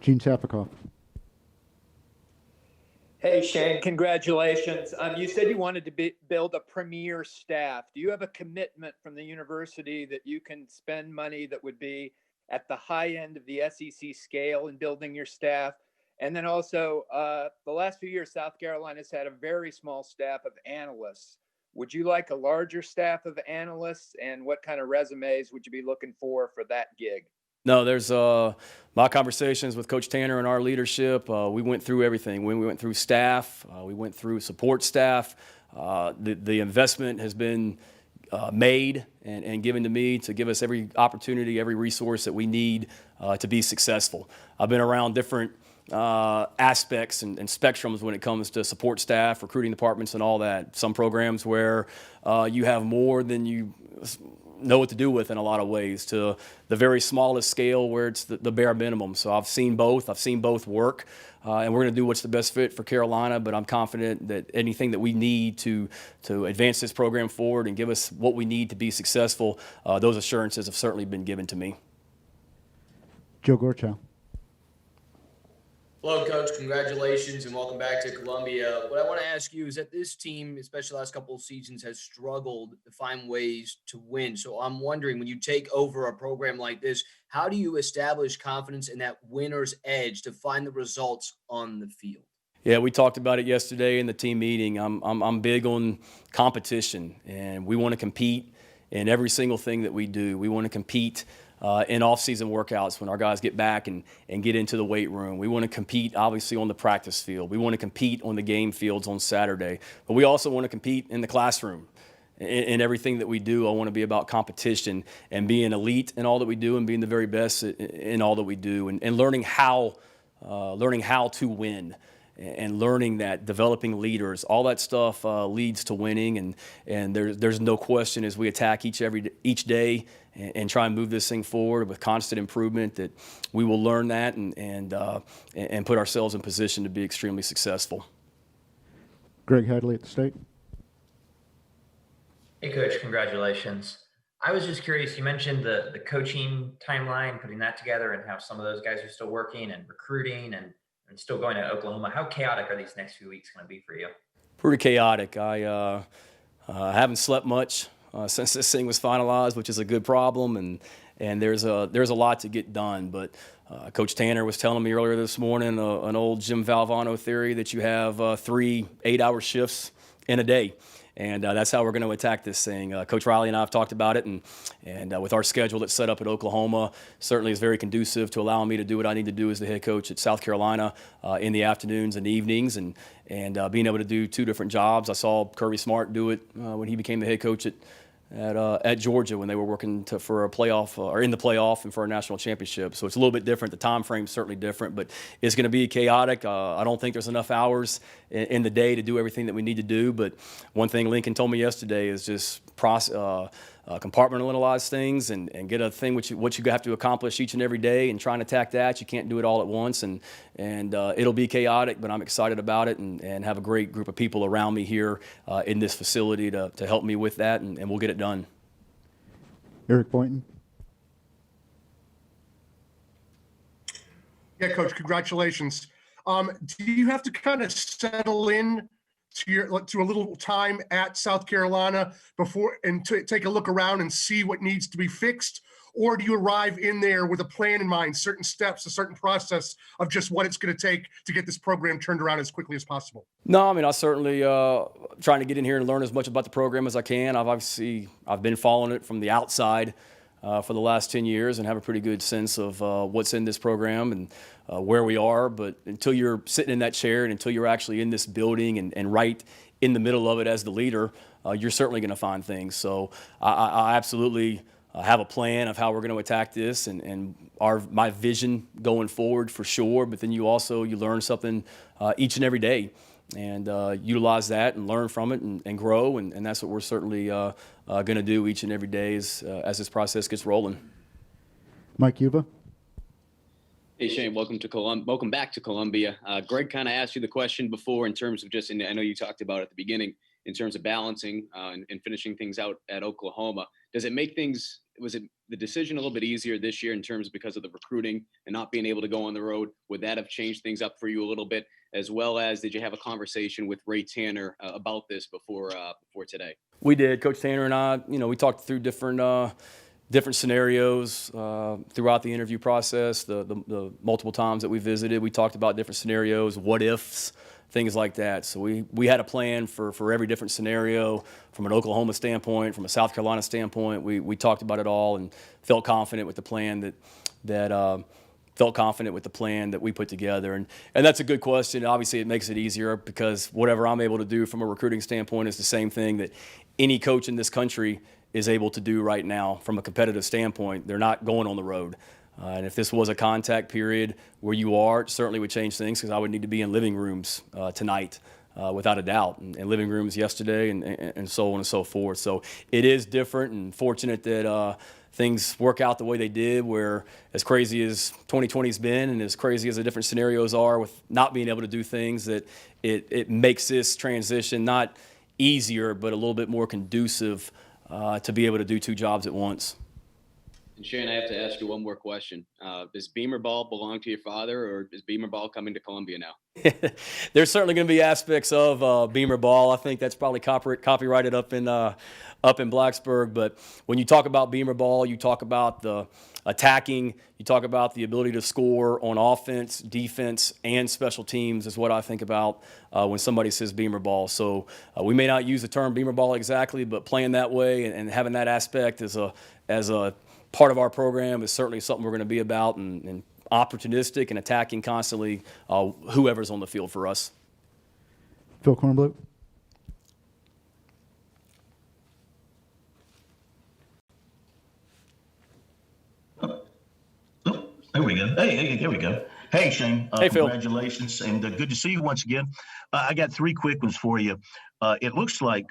Gene Sapikoff. Hey, Shane, congratulations. You said you wanted to build a premier staff. Do you have a commitment from the university that you can spend money that would be at the high end of the SEC scale in building your staff? And then also, the last few years, South Carolina's had a very small staff of analysts. Would you like a larger staff of analysts, and what kind of resumes would you be looking for that gig? No, there's my conversations with Coach Tanner and our leadership. We went through everything. We went through staff. We went through support staff. The investment has been made and given to me to give us every opportunity, every resource that we need to be successful. I've been around different aspects and spectrums when it comes to support staff, recruiting departments, and all that. Some programs where you have more than you know what to do with in a lot of ways, to the very smallest scale where it's the bare minimum. So I've seen both. I've seen both work, and we're going to do what's the best fit for Carolina, but I'm confident that anything that we need to advance this program forward and give us what we need to be successful, those assurances have certainly been given to me. Joe Gorchow. Hello, Coach. Congratulations and welcome back to Columbia. What I want to ask you is that this team, especially the last couple of seasons, has struggled to find ways to win. So I'm wondering, when you take over a program like this, how do you establish confidence in that winner's edge to find the results on the field? Yeah, we talked about it yesterday in the team meeting. I'm big on competition, and we want to compete in every single thing that we do. We want to compete in off-season workouts when our guys get back and get into the weight room. We want to compete, obviously, on the practice field. We want to compete on the game fields on Saturday. But we also want to compete in the classroom. In everything that we do, I want to be about competition and being elite in all that we do and being the very best in all that we do, and learning how to win. And learning that, developing leaders, all that stuff leads to winning, and there's no question as we attack each day and try and move this thing forward with constant improvement that we will learn that and put ourselves in position to be extremely successful. Greg Hadley at the State. Hey, Coach, congratulations. I was just curious, you mentioned the coaching timeline, putting that together, and how some of those guys are still working and recruiting and still going to Oklahoma. How chaotic are these next few weeks going to be for you? Pretty chaotic. I haven't slept much since this thing was finalized, which is a good problem, and there's a lot to get done. But Coach Tanner was telling me earlier this morning an old Jim Valvano theory that you have 3 8-hour shifts in a day. And that's how we're going to attack this thing. Coach Riley and I have talked about it, and with our schedule that's set up at Oklahoma, certainly is very conducive to allowing me to do what I need to do as the head coach at South Carolina in the afternoons and evenings, and being able to do 2 different jobs. I saw Kirby Smart do it when he became the head coach at Georgia when they were working for a playoff or in the playoff and for a national championship. So it's a little bit different. The time frame's certainly different, but it's going to be chaotic. I don't think there's enough hours in the day to do everything that we need to do. But one thing Lincoln told me yesterday is just compartmentalize things and get a thing what you have to accomplish each and every day and try and attack that. You can't do it all at once, and it'll be chaotic, but I'm excited about it and have a great group of people around me here in this facility to help me with that, and we'll get it done. Eric Boynton. Yeah, Coach, congratulations. Do you have to kind of settle in to a little time at South Carolina before and to take a look around and see what needs to be fixed? Or do you arrive in there with a plan in mind, certain steps, a certain process of just what it's going to take to get this program turned around as quickly as possible? No, I mean, I certainly trying to get in here and learn as much about the program as I can. I've been following it from the outside for the last 10 years and have a pretty good sense of what's in this program and where we are. But until you're sitting in that chair and until you're actually in this building and right in the middle of it as the leader, you're certainly going to find things. So I absolutely have a plan of how we're going to attack this and my vision going forward for sure. But then you learn something each and every day and utilize that and learn from it and grow. And that's what we're certainly going to do each and every day as this process gets rolling. Mike Yuba. Hey, Shane, welcome back to Columbia. Greg kind of asked you the question before in terms of and I know you talked about it at the beginning, in terms of balancing and finishing things out at Oklahoma. Does it make was it the decision a little bit easier this year in terms because of the recruiting and not being able to go on the road? Would that have changed things up for you a little bit? As well as, did you have a conversation with Ray Tanner about this before today? We did. Coach Tanner and I, we talked through different scenarios throughout the interview process. The multiple times that we visited, we talked about different scenarios, what ifs, things like that. So we had a plan for every different scenario from an Oklahoma standpoint, from a South Carolina standpoint. We talked about it all and felt confident with the plan that we put together. And that's a good question. Obviously, it makes it easier because whatever I'm able to do from a recruiting standpoint is the same thing that any coach in this country is able to do right now from a competitive standpoint. They're not going on the road. And if this was a contact period where you are, it certainly would change things because I would need to be in living rooms tonight without a doubt, and living rooms yesterday and so on and so forth. So it is different and fortunate that things work out the way they did, where as crazy as 2020 has been and as crazy as the different scenarios are with not being able to do things, that it makes this transition not easier but a little bit more conducive to be able to do 2 jobs at once. And Shane, I have to ask you one more question. Does Beamer ball belong to your father, or is Beamer ball coming to Columbia now? There's certainly going to be aspects of Beamer ball. I think that's probably copyrighted up in Blacksburg. But when you talk about Beamer ball, you talk about the attacking, you talk about the ability to score on offense, defense, and special teams is what I think about when somebody says Beamer ball. So we may not use the term Beamer ball exactly, but playing that way and having that aspect as a part of our program is certainly something we're going to be about, and opportunistic and attacking constantly whoever's on the field for us. Phil Kornbluth. There we go. Hey, there we go. Hey, Shane. Hey, Phil. Congratulations, and good to see you once again. I got three quick ones for you. It looks like,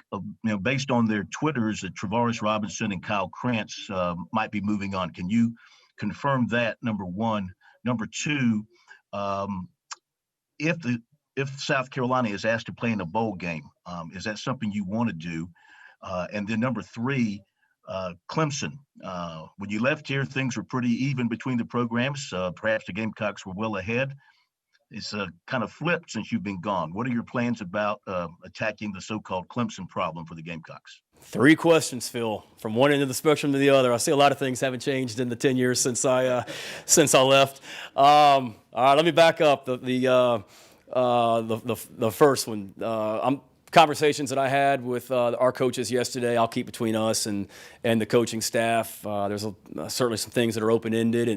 based on their Twitters, that Travaris Robinson and Kyle Krantz might be moving on. Can you confirm that, number one? Number two, if South Carolina is asked to play in a bowl game, is that something you want to do? And then number three, Clemson. When you left here, things were pretty even between the programs. Perhaps the Gamecocks were well ahead. It's kind of flipped since you've been gone. What are your plans about attacking the so-called Clemson problem for the Gamecocks? Three questions, Phil, from one end of the spectrum to the other. I see a lot of things haven't changed in the 10 years since I left. All right, let me back up. The first one. Conversations that I had with our coaches yesterday, I'll keep between us and the coaching staff. There's certainly some things that are open-ended,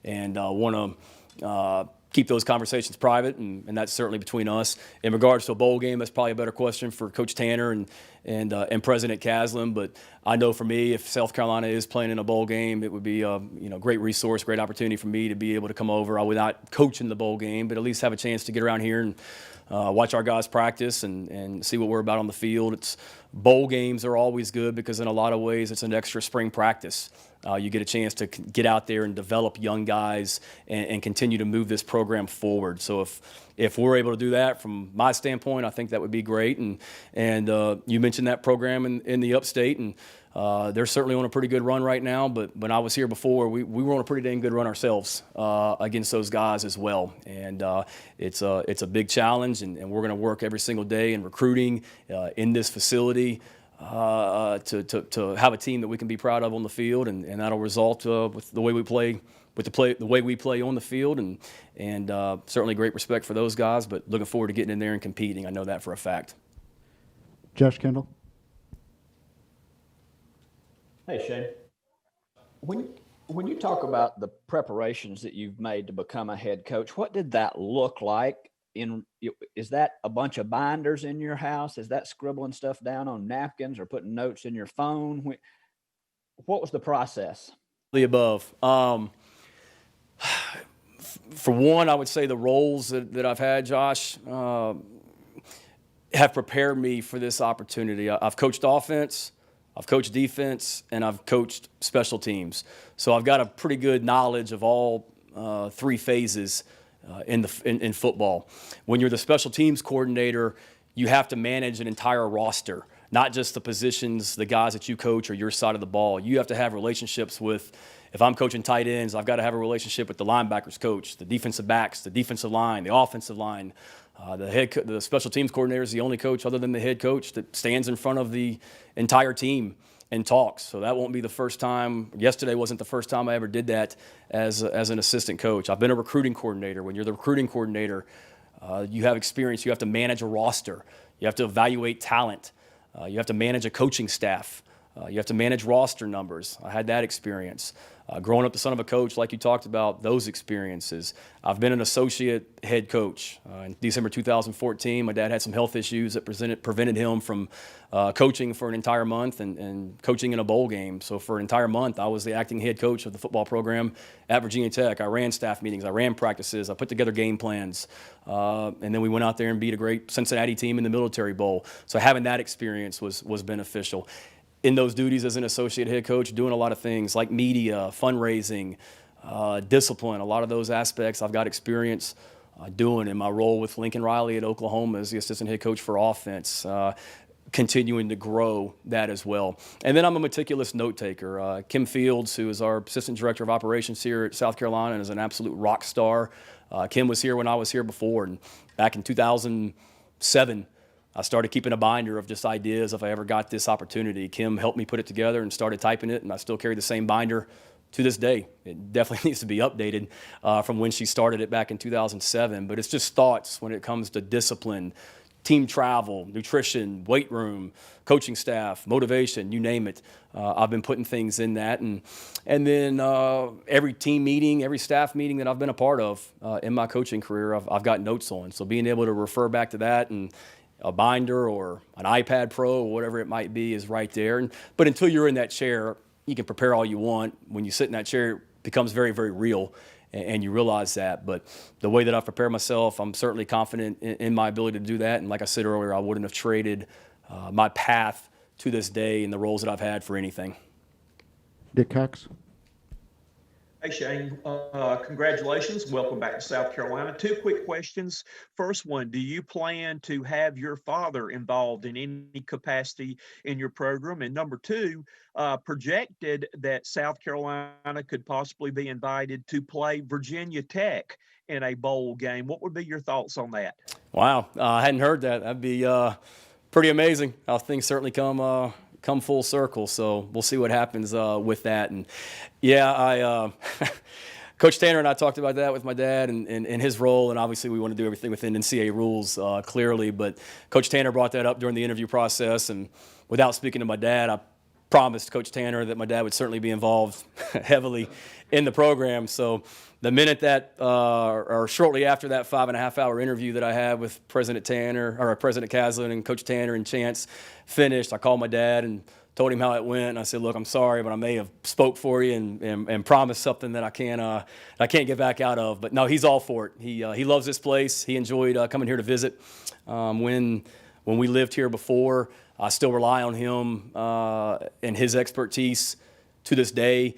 and want to keep those conversations private, and that's certainly between us. In regards to a bowl game, that's probably a better question for Coach Tanner and President Caslen. But I know for me, if South Carolina is playing in a bowl game, it would be a great resource, great opportunity for me to be able to come over. I would not coach in the bowl game, but at least have a chance to get around here and watch our guys practice and see what we're about on the field. Bowl games are always good because in a lot of ways it's an extra spring practice. You get a chance to get out there and develop young guys and continue to move this program forward. So if we're able to do that from my standpoint, I think that would be great. And you mentioned that program in the upstate, and they're certainly on a pretty good run right now. But when I was here before, we were on a pretty dang good run ourselves against those guys as well. And it's a big challenge, and we're going to work every single day in recruiting in this facility to have a team that we can be proud of on the field, and that'll result with the way we play. The way we play on the field, and certainly great respect for those guys, but looking forward to getting in there and competing. I know that for a fact. Josh Kendall. Hey, Shane. When you talk about the preparations that you've made to become a head coach, what did that look like? Is that a bunch of binders in your house? Is that scribbling stuff down on napkins or putting notes in your phone? What was the process? The above. For one, I would say the roles that I've had, Josh, have prepared me for this opportunity. I've coached offense, I've coached defense, and I've coached special teams. So I've got a pretty good knowledge of all three phases in football. When you're the special teams coordinator, you have to manage an entire roster, not just the positions, the guys that you coach or your side of the ball. You have to have relationships with, if I'm coaching tight ends, I've got to have a relationship with the linebackers coach, the defensive backs, the defensive line, the offensive line. The special teams coordinator is the only coach other than the head coach that stands in front of the entire team and talks. So that won't be the first time. Yesterday wasn't the first time I ever did that as an assistant coach. I've been a recruiting coordinator. When you're the recruiting coordinator, you have experience. You have to manage a roster. You have to evaluate talent. You have to manage a coaching staff. You have to manage roster numbers. I had that experience. Growing up the son of a coach, like you talked about, those experiences. I've been an associate head coach. In December 2014, my dad had some health issues that prevented him from coaching for an entire month and coaching in a bowl game. So for an entire month, I was the acting head coach of the football program at Virginia Tech. I ran staff meetings. I ran practices. I put together game plans. And then we went out there and beat a great Cincinnati team in the Military Bowl. So having that experience was beneficial. In those duties as an associate head coach, doing a lot of things like media, fundraising, discipline, a lot of those aspects I've got experience doing in my role with Lincoln Riley at Oklahoma as the assistant head coach for offense. continuing to grow that as well. And then I'm a meticulous note taker. Kim Fields, who is our assistant director of operations here at South Carolina, and is an absolute rock star. Kim was here when I was here before, and back in 2007, I started keeping a binder of just ideas if I ever got this opportunity. Kim helped me put it together and started typing it, and I still carry the same binder to this day. It definitely needs to be updated from when she started it back in 2007, but it's just thoughts when it comes to discipline, team travel, nutrition, weight room, coaching staff, motivation, you name it. I've been putting things in that. And then every team meeting, every staff meeting that I've been a part of in my coaching career, I've got notes on. So being able to refer back to that, and a binder or an iPad Pro or whatever it might be is right there. But until you're in that chair, you can prepare all you want. When you sit in that chair, it becomes very, very real. And you realize that. But the way that I've prepared myself, I'm certainly confident in my ability to do that. And like I said earlier, I wouldn't have traded my path to this day and the roles that I've had for anything. Dick Cox. Hey, Shane, congratulations. Welcome back to South Carolina. Two quick questions. First one, do you plan to have your father involved in any capacity in your program? And number two, projected that South Carolina could possibly be invited to play Virginia Tech in a bowl game. What would be your thoughts on that? Wow, I hadn't heard that. That'd be pretty amazing how things certainly come full circle. So we'll see what happens with that. And yeah, Coach Tanner and I talked about that with my dad and his role. And obviously we want to do everything within NCAA rules clearly. But Coach Tanner brought that up during the interview process. And without speaking to my dad, I promised Coach Tanner that my dad would certainly be involved heavily in the program. So the minute that, or shortly after that 5.5-hour interview that I had with President Caslen and Coach Tanner and Chance finished, I called my dad and told him how it went. And I said, look, I'm sorry, but I may have spoke for you and promised something that I can't get back out of. But no, he's all for it. He loves this place. He enjoyed coming here to visit. When we lived here before, I still rely on him and his expertise to this day.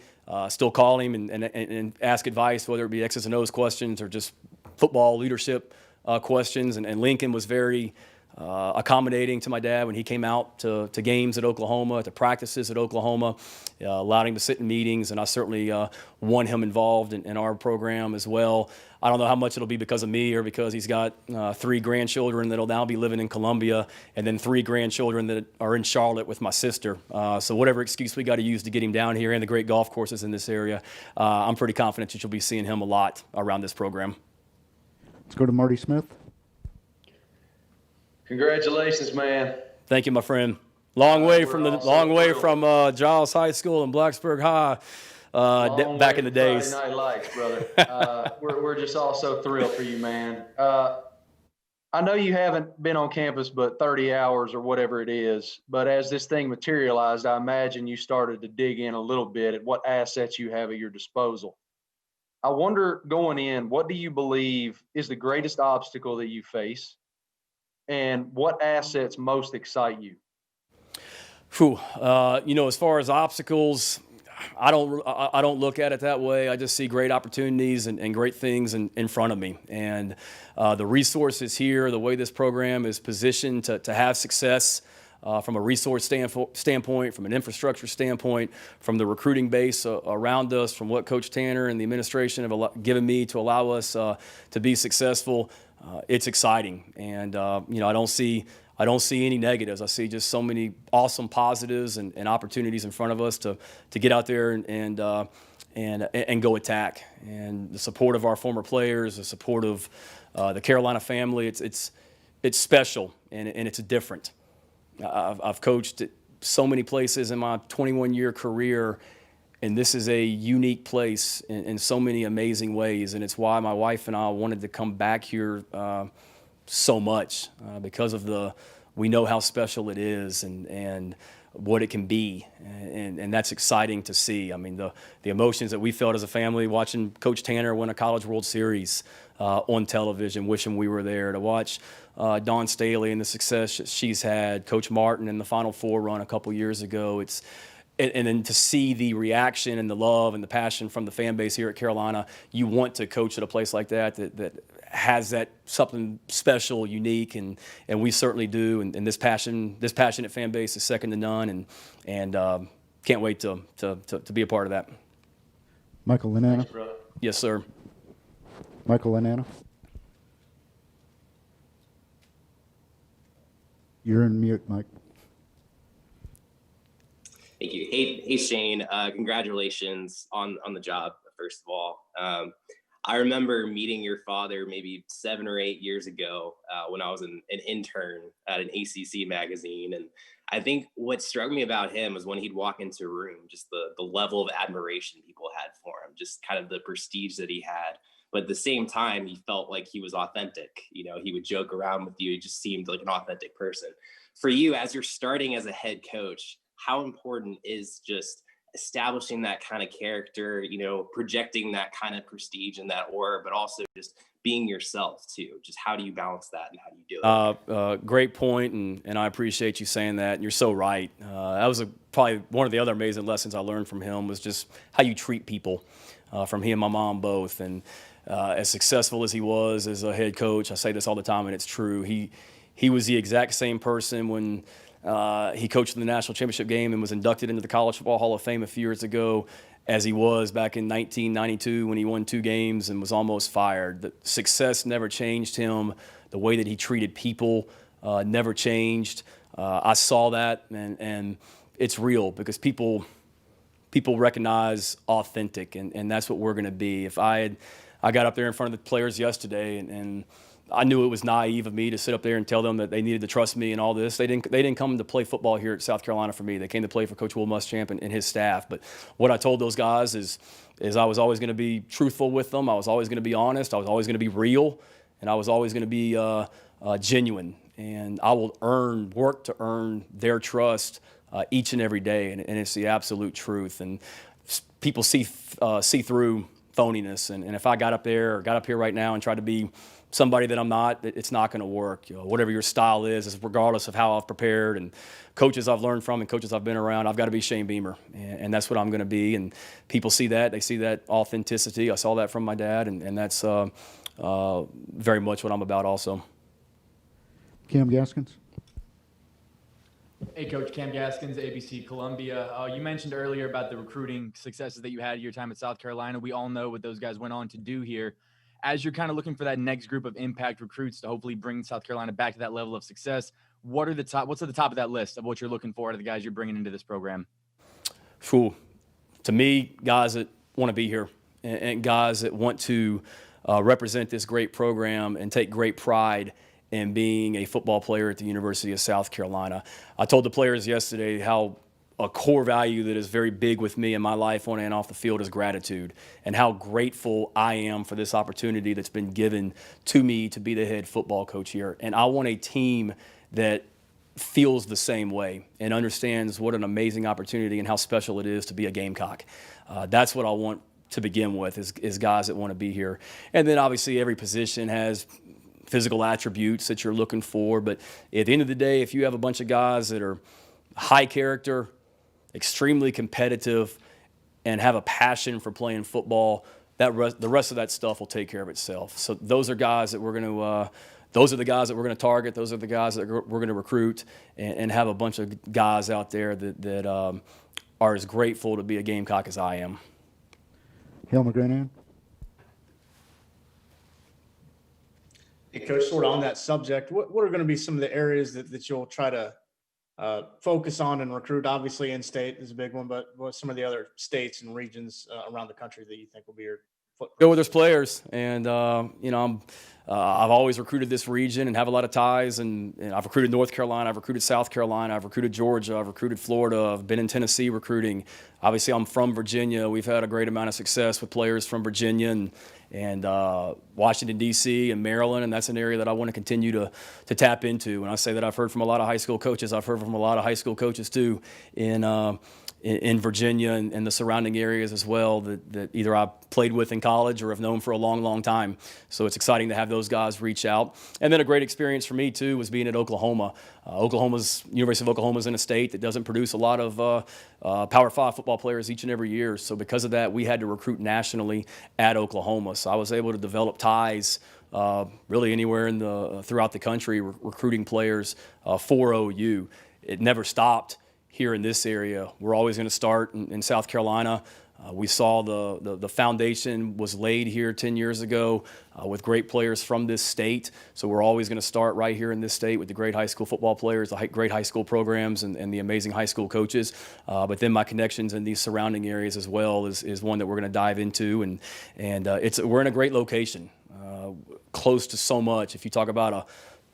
Still call him and ask advice, whether it be X's and O's questions or just football leadership questions. And Lincoln was very accommodating to my dad when he came out to games at Oklahoma, to practices at Oklahoma, allowed him to sit in meetings, and I certainly want him involved in our program as well. I don't know how much it'll be because of me or because he's got 3 grandchildren that'll now be living in Columbia, and then 3 grandchildren that are in Charlotte with my sister. So whatever excuse we got to use to get him down here and the great golf courses in this area, I'm pretty confident that you'll be seeing him a lot around this program. Let's go to Marty Smith. Congratulations, man. Thank you, my friend. Long way from Giles High School and Blacksburg High back in the days. Friday Night Lights, brother. We're just all so thrilled for you, man. I know you haven't been on campus but 30 hours or whatever it is, but as this thing materialized, I imagine you started to dig in a little bit at what assets you have at your disposal. I wonder, going in, what do you believe is the greatest obstacle that you face? And what assets most excite you? As far as obstacles, I don't look at it that way. I just see great opportunities and great things in front of me. And the resources here, the way this program is positioned to have success from a resource standpoint, from an infrastructure standpoint, from the recruiting base around us, from what Coach Tanner and the administration have given me to allow us to be successful, it's exciting. And I don't see any negatives. I see just so many awesome positives and opportunities in front of us to get out there and go attack. And the support of our former players, the support of the Carolina family, it's special and it's different. I've coached at so many places in my 21-year career, and this is a unique place in so many amazing ways. And it's why my wife and I wanted to come back here so much because of we know how special it is and what it can be. And that's exciting to see. I mean, the emotions that we felt as a family watching Coach Tanner win a College World Series on television, wishing we were there, to watch Dawn Staley and the success she's had, Coach Martin in the Final Four run a couple years ago. And then to see the reaction and the love and the passion from the fan base here at Carolina, you want to coach at a place like that has that something special, unique, and we certainly do. And this passionate fan base is second to none, and can't wait to be a part of that. Michael Lanana. Yes, sir. Michael Lanana. You're in mute, Mike. Thank you. Hey, Shane. Congratulations on the job, first of all. I remember meeting your father maybe 7 or 8 years ago when I was an intern at an ACC magazine. And I think what struck me about him was when he'd walk into a room, just the level of admiration people had for him, just kind of the prestige that he had. But at the same time, he felt like he was authentic. You know, he would joke around with you. He just seemed like an authentic person. For you, as you're starting as a head coach, how important is just establishing that kind of character, you know, projecting that kind of prestige and that aura, but also just being yourself too? Just how do you balance that and how do you do it? Great point, and I appreciate you saying that. And you're so right. That was probably one of the other amazing lessons I learned from him was just how you treat people, from he and my mom both. And as successful as he was as a head coach, I say this all the time, and it's true. He was the exact same person when he coached in the national championship game and was inducted into the College Football Hall of Fame a few years ago, as he was back in 1992 when he won 2 games and was almost fired. The success never changed him. The way that he treated people never changed. I saw that, and it's real because people recognize authentic, and that's what we're going to be. If I got up there in front of the players yesterday, and I knew it was naive of me to sit up there and tell them that they needed to trust me and all this. They didn't come to play football here at South Carolina for me. They came to play for Coach Will Muschamp and his staff. But what I told those guys is I was always going to be truthful with them. I was always going to be honest. I was always going to be real, and I was always going to be genuine. And I will work to earn their trust each and every day, and it's the absolute truth. And people see through phoniness. And if I got up here right now and tried to be somebody that I'm not, it's not going to work. You know, whatever your style is regardless of how I've prepared and coaches I've learned from and coaches I've been around, I've got to be Shane Beamer, and that's what I'm going to be. And people see that. They see that authenticity. I saw that from my dad, and that's very much what I'm about also. Cam Gaskins. Hey, Coach. Cam Gaskins, ABC Columbia. You mentioned earlier about the recruiting successes that you had your time at South Carolina. We all know what those guys went on to do here. As you're kind of looking for that next group of impact recruits to hopefully bring South Carolina back to that level of success, what's at the top of that list of what you're looking for out of the guys you're bringing into this program? To me, guys that want to be here and guys that want to represent this great program and take great pride in being a football player at the University of South Carolina. I told the players yesterday how a core value that is very big with me in my life on and off the field is gratitude, and how grateful I am for this opportunity that's been given to me to be the head football coach here. And I want a team that feels the same way and understands what an amazing opportunity and how special it is to be a Gamecock. That's what I want to begin with is guys that want to be here. And then obviously every position has physical attributes that you're looking for. But at the end of the day, if you have a bunch of guys that are high character, extremely competitive, and have a passion for playing football, the rest of that stuff will take care of itself. So those are guys that we're going to those are the guys that we're going to target. Those are the guys that we're going to recruit, and have a bunch of guys out there that are as grateful to be a Gamecock as I am. Hale McGranahan. Hey, Coach, sort of on that subject, what are going to be some of the areas that you'll try to focus on and recruit? Obviously, in-state is a big one, but what are some of the other states and regions around the country that you think will be your footprint? Go where there's players, and I've always recruited this region and have a lot of ties, and I've recruited North Carolina, I've recruited South Carolina, I've recruited Georgia, I've recruited Florida, I've been in Tennessee recruiting. Obviously, I'm from Virginia. We've had a great amount of success with players from Virginia and Washington, D.C. and Maryland, and that's an area that I want to continue to tap into. When I say that I've heard from a lot of high school coaches, I've heard from a lot of high school coaches too in in Virginia and the surrounding areas as well that either I played with in college or have known for a long, long time. So it's exciting to have those guys reach out. And then a great experience for me, too, was being at Oklahoma. University of Oklahoma is in a state that doesn't produce a lot of Power 5 football players each and every year. So because of that, we had to recruit nationally at Oklahoma. So I was able to develop ties really anywhere throughout the country, recruiting players for OU. It never stopped here in this area. We're always going to start in South Carolina. We saw the foundation was laid here 10 years ago with great players from this state. So we're always going to start right here in this state with the great high school football players, the great high school programs, and the amazing high school coaches. But then my connections in these surrounding areas as well is one that we're going to dive into. And we're in a great location, close to so much. If you talk about a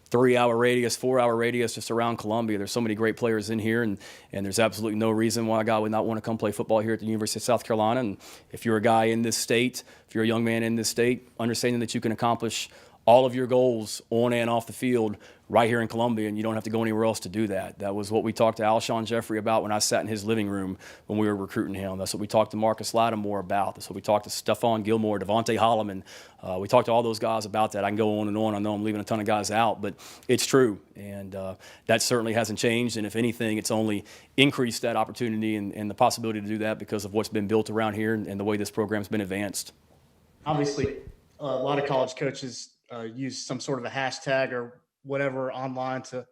3-hour radius, 4-hour radius just around Columbia. There's so many great players in here, and there's absolutely no reason why a guy would not want to come play football here at the University of South Carolina. And if you're a guy in this state, if you're a young man in this state, understanding that you can accomplish all of your goals on and off the field right here in Columbia, and you don't have to go anywhere else to do that. That was what we talked to Alshon Jeffrey about when I sat in his living room when we were recruiting him. That's what we talked to Marcus Lattimore about. That's what we talked to Stephon Gilmore, Devontae Holloman. We talked to all those guys about that. I can go on and on. I know I'm leaving a ton of guys out, but it's true. And that certainly hasn't changed. And if anything, it's only increased that opportunity and the possibility to do that because of what's been built around here and the way this program's been advanced. Obviously, a lot of college coaches use some sort of a hashtag or whatever online to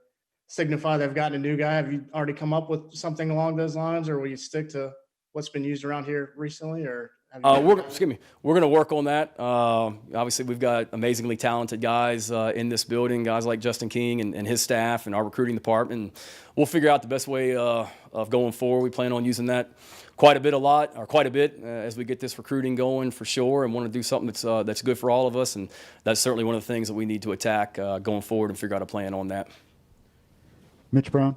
signify they've gotten a new guy. Have you already come up with something along those lines, or will you stick to what's been used around here recently? Or we're going to work on that. Obviously, we've got amazingly talented guys in this building, guys like Justin King and his staff and our recruiting department. And we'll figure out the best way of going forward. We plan on using that quite a bit as we get this recruiting going for sure, and want to do something that's good for all of us. And that's certainly one of the things that we need to attack going forward and figure out a plan on that. Mitch Brown.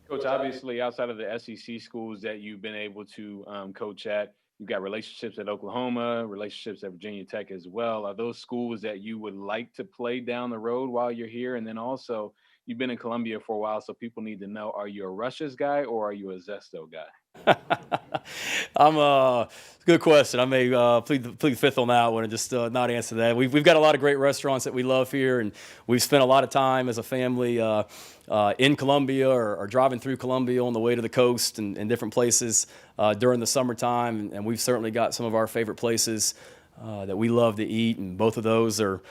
Coach, obviously, outside of the SEC schools that you've been able to coach at, you've got relationships at Oklahoma, relationships at Virginia Tech as well. Are those schools that you would like to play down the road while you're here? And then also, you've been in Columbia for a while, so people need to know, are you a Russia's guy or are you a Zesto guy? Good question. I may plead fifth on that one and just not answer that. We've got a lot of great restaurants that we love here, and we've spent a lot of time as a family in Columbia or driving through Columbia on the way to the coast and different places during the summertime. And we've certainly got some of our favorite places that we love to eat, and both of those are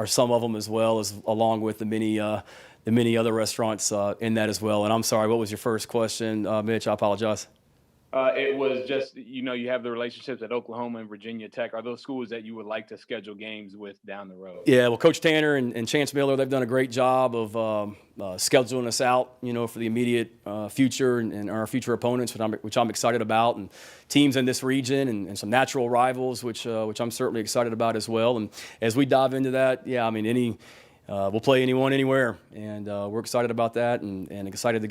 some of them as well, as along with the many other restaurants in that as well. And I'm sorry, what was your first question, Mitch? I apologize. It was just, you have the relationships at Oklahoma and Virginia Tech. Are those schools that you would like to schedule games with down the road? Yeah, well, Coach Tanner and Chance Miller, they've done a great job of scheduling us out, for the immediate future and our future opponents, which I'm excited about, and teams in this region and some natural rivals, which I'm certainly excited about as well. And as we dive into that, we'll play anyone, anywhere, and we're excited about that, and excited to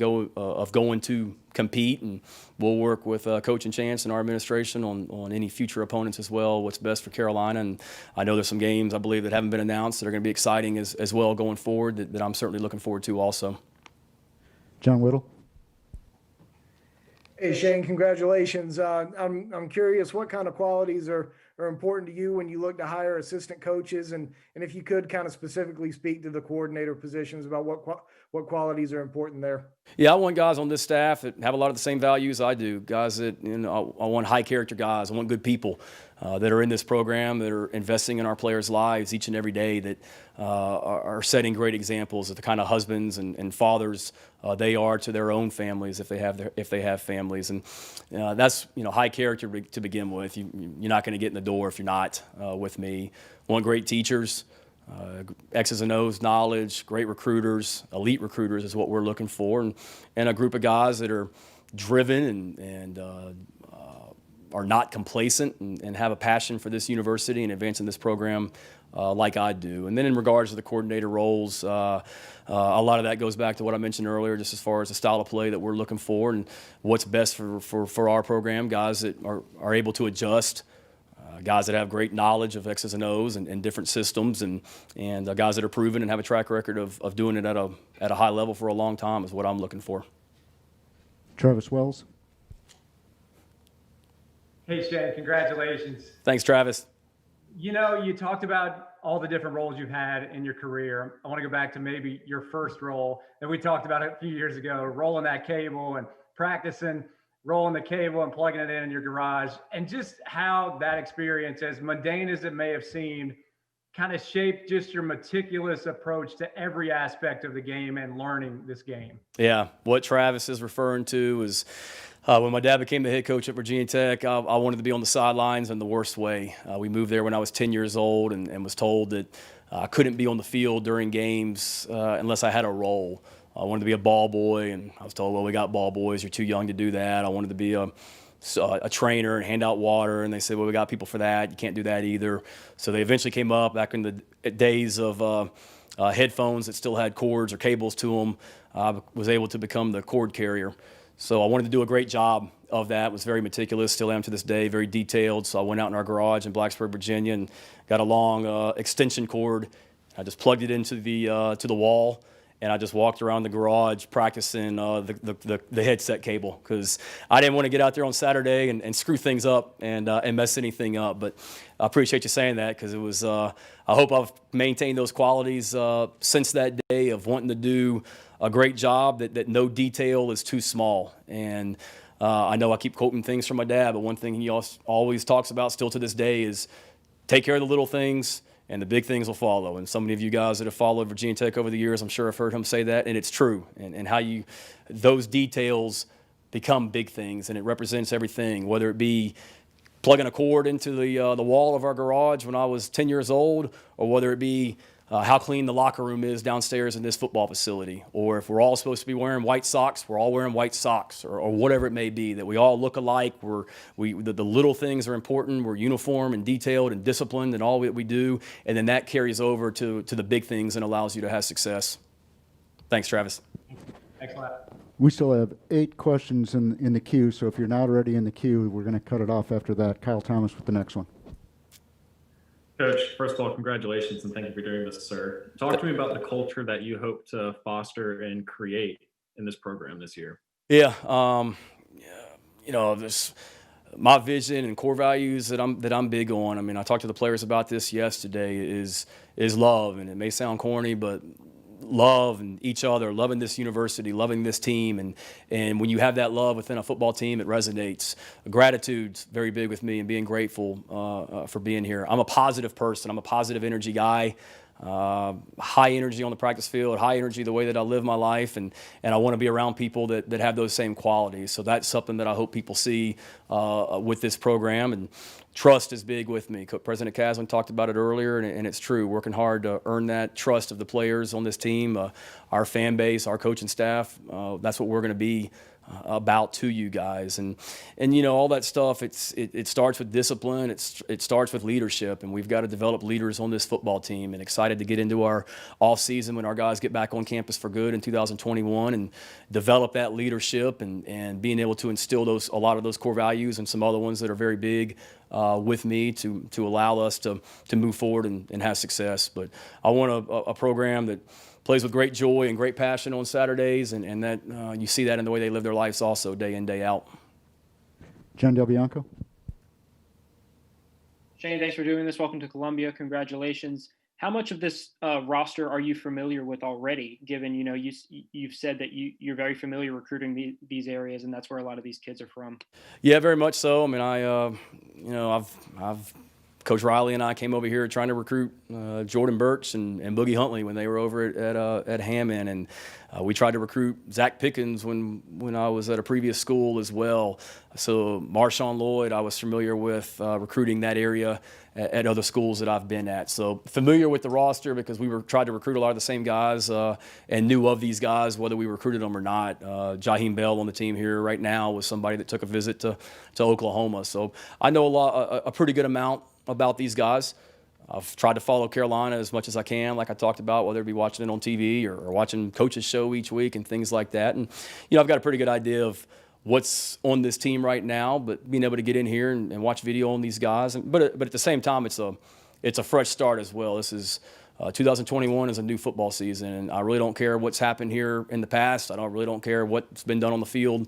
going to compete. And we'll work with Coach and Chance and our administration on any future opponents as well, what's best for Carolina. And I know there's some games, I believe, that haven't been announced that are going to be exciting as well going forward that I'm certainly looking forward to also. John Whittle. Hey, Shane, congratulations. I'm curious, what kind of qualities are important to you when you look to hire assistant coaches? And if you could kind of specifically speak to the coordinator positions about what qualities are important there. Yeah, I want guys on this staff that have a lot of the same values I do. Guys that, I want high character guys. I want good people that are in this program, that are investing in our players' lives each and every day, that are setting great examples of the kind of husbands and fathers they are to their own families if they have families. And that's high character to begin with. You're not going to get in the door if you're not with me. I want great teachers. X's and O's knowledge, great recruiters, elite recruiters is what we're looking for, and a group of guys that are driven and are not complacent and have a passion for this university and advancing this program like I do. And then in regards to the coordinator roles, a lot of that goes back to what I mentioned earlier, just as far as the style of play that we're looking for and what's best for our program, guys that are able to adjust, guys that have great knowledge of X's and O's and different systems, and guys that are proven and have a track record of doing it at a high level for a long time is what I'm looking for. Travis Wells. Hey, Shane, congratulations. Thanks, Travis. You know, you talked about all the different roles you've had in your career. I want to go back to maybe your first role that we talked about a few years ago, rolling that cable and practicing rolling the cable and plugging it in your garage, and just how that experience, as mundane as it may have seemed, kind of shaped just your meticulous approach to every aspect of the game and learning this game. Yeah, what Travis is referring to is when my dad became the head coach at Virginia Tech, I wanted to be on the sidelines in the worst way. We moved there when I was 10 years old and was told that I couldn't be on the field during games unless I had a role. I wanted to be a ball boy, and I was told, well, we got ball boys. You're too young to do that. I wanted to be a trainer and hand out water, and they said, well, we got people for that. You can't do that either. So they eventually came up back in the days of headphones that still had cords or cables to them. I was able to become the cord carrier. So I wanted to do a great job of that. Was very meticulous, still am to this day, very detailed. So I went out in our garage in Blacksburg, Virginia, and got a long extension cord. I just plugged it into the wall, and I just walked around the garage practicing the headset cable, because I didn't want to get out there on Saturday and screw things up and mess anything up. But I appreciate you saying that, because it was. I hope I've maintained those qualities since that day of wanting to do a great job, that no detail is too small. And I know I keep quoting things from my dad, but one thing he always talks about still to this day is take care of the little things, and the big things will follow. And so many of you guys that have followed Virginia Tech over the years, I'm sure I've heard him say that, and it's true. And how those details become big things, and it represents everything, whether it be plugging a cord into the wall of our garage when I was 10 years old, or whether it be how clean the locker room is downstairs in this football facility, or if we're all supposed to be wearing white socks, we're all wearing white socks, or whatever it may be, that we all look alike. The little things are important. We're uniform and detailed and disciplined in all that we do, and then that carries over to the big things and allows you to have success. Thanks, Travis. Thanks a lot. We still have 8 questions in the queue, so if you're not already in the queue, we're going to cut it off after that. Kyle Thomas with the next one. Coach, first of all, congratulations and thank you for doing this, sir. Talk to me about the culture that you hope to foster and create in this program this year. Yeah, there's my vision and core values that I'm big on. I mean, I talked to the players about this yesterday. Is love, and it may sound corny, but love and each other, loving this university, loving this team, and when you have that love within a football team, it resonates. Gratitude's very big with me, and being grateful for being here. I'm a positive person. I'm a positive energy guy. High energy on the practice field, high energy the way that I live my life, and I want to be around people that have those same qualities. So that's something that I hope people see with this program. And trust is big with me. President Caslen talked about it earlier, and it's true. Working hard to earn that trust of the players on this team, our fan base, our coaching staff. That's what we're going to be about to you guys, and all that stuff. It starts with discipline. It starts with leadership, and we've got to develop leaders on this football team. And excited to get into our off season when our guys get back on campus for good in 2021, and develop that leadership and being able to instill a lot of those core values and some other ones that are very big with me to allow us to move forward and have success. But I want a program that plays with great joy and great passion on Saturdays, and that you see that in the way they live their lives also, day in, day out. John Del Bianco. Shane, thanks for doing this. Welcome to Columbia. Congratulations. How much of this roster are you familiar with already, given, you've said that you're very familiar recruiting these areas, and that's where a lot of these kids are from? Yeah, very much so. I mean, I've Coach Riley and I came over here trying to recruit Jordan Burch and Boogie Huntley when they were over at Hammond, and we tried to recruit Zach Pickens when I was at a previous school as well. So Marshawn Lloyd, I was familiar with recruiting that area at other schools that I've been at. So familiar with the roster because we tried to recruit a lot of the same guys and knew of these guys whether we recruited them or not. Jaheim Bell on the team here right now was somebody that took a visit to Oklahoma. So I know a pretty good amount about these guys. I've tried to follow Carolina as much as I can, like I talked about, whether it be watching it on TV or watching Coach's Show each week and things like that. And, I've got a pretty good idea of what's on this team right now, but being able to get in here and watch video on these guys. But at the same time, it's a fresh start as well. This is 2021 is a new football season, and I really don't care what's happened here in the past. I really don't care what's been done on the field.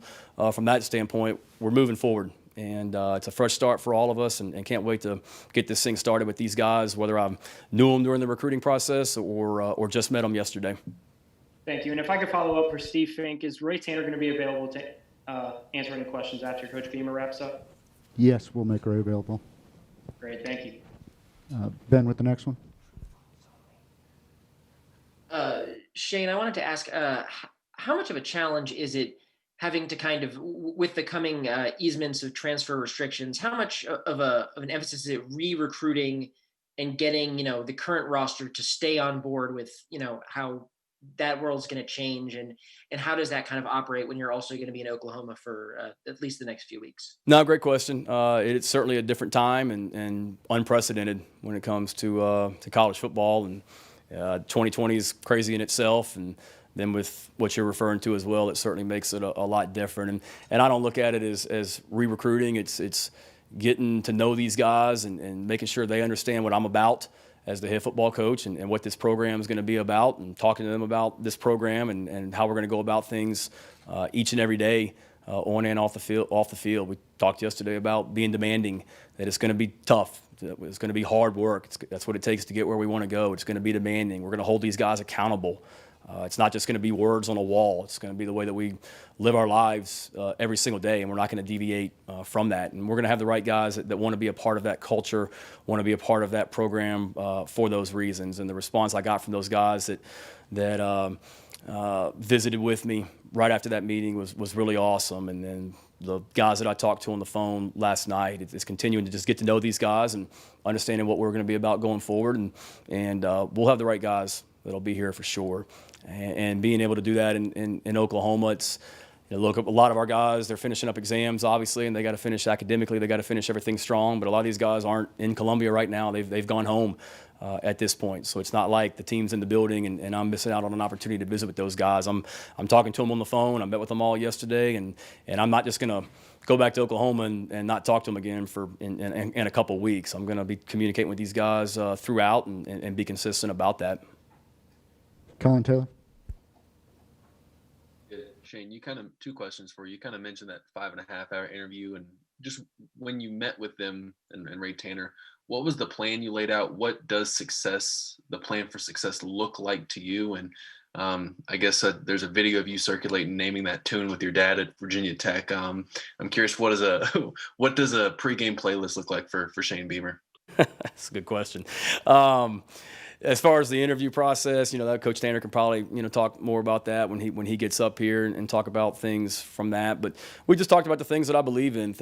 From that standpoint, we're moving forward. And it's a fresh start for all of us, and can't wait to get this thing started with these guys, whether I knew them during the recruiting process or just met them yesterday. Thank you. And if I could follow up for Steve Fink, is Ray Tanner going to be available to answer any questions after Coach Beamer wraps up? Yes, we'll make Ray available. Great, thank you. Ben with the next one. Shane, I wanted to ask, how much of a challenge is it having to kind of, with the coming easements of transfer restrictions, how much of an emphasis is it re-recruiting and getting, the current roster to stay on board with, how that world's going to change, and how does that kind of operate when you're also going to be in Oklahoma for at least the next few weeks? No, great question. It's certainly a different time and unprecedented when it comes to college football, and 2020 is crazy in itself, and then with what you're referring to as well, it certainly makes it a lot different. And I don't look at it as re-recruiting. It's getting to know these guys and making sure they understand what I'm about as the head football coach, and what this program is going to be about, and talking to them about this program and how we're going to go about things each and every day on and off the field. We talked yesterday about being demanding, that it's going to be tough. It's going to be hard work. That's what it takes to get where we want to go. It's going to be demanding. We're going to hold these guys accountable. It's not just going to be words on a wall. It's going to be the way that we live our lives every single day, and we're not going to deviate from that. And we're going to have the right guys that want to be a part of that culture, want to be a part of that program for those reasons. And the response I got from those guys that visited with me right after that meeting was really awesome. And then the guys that I talked to on the phone last night, it's continuing to just get to know these guys and understanding what we're going to be about going forward. And we'll have the right guys that'll be here for sure. And being able to do that in Oklahoma, it's, look, a lot of our guys, they're finishing up exams, obviously, and they got to finish academically. They got to finish everything strong. But a lot of these guys aren't in Columbia right now. They've gone home at this point. So it's not like the team's in the building and I'm missing out on an opportunity to visit with those guys. I'm talking to them on the phone. I met with them all yesterday, and I'm not just going to go back to Oklahoma and not talk to them again in a couple of weeks. I'm going to be communicating with these guys throughout and be consistent about that. Colin Taylor. Shane, two questions for you. You kind of mentioned that 5.5-hour interview, and just when you met with them and Ray Tanner, what was the plan you laid out? What does the plan for success look like to you? And I guess there's a video of you circulating naming that tune with your dad at Virginia Tech. I'm curious, what does a pregame playlist look like for Shane Beamer? That's a good question. As far as the interview process, that Coach Tanner can probably, talk more about that when he gets up here and talk about things from that. But we just talked about the things that I believe in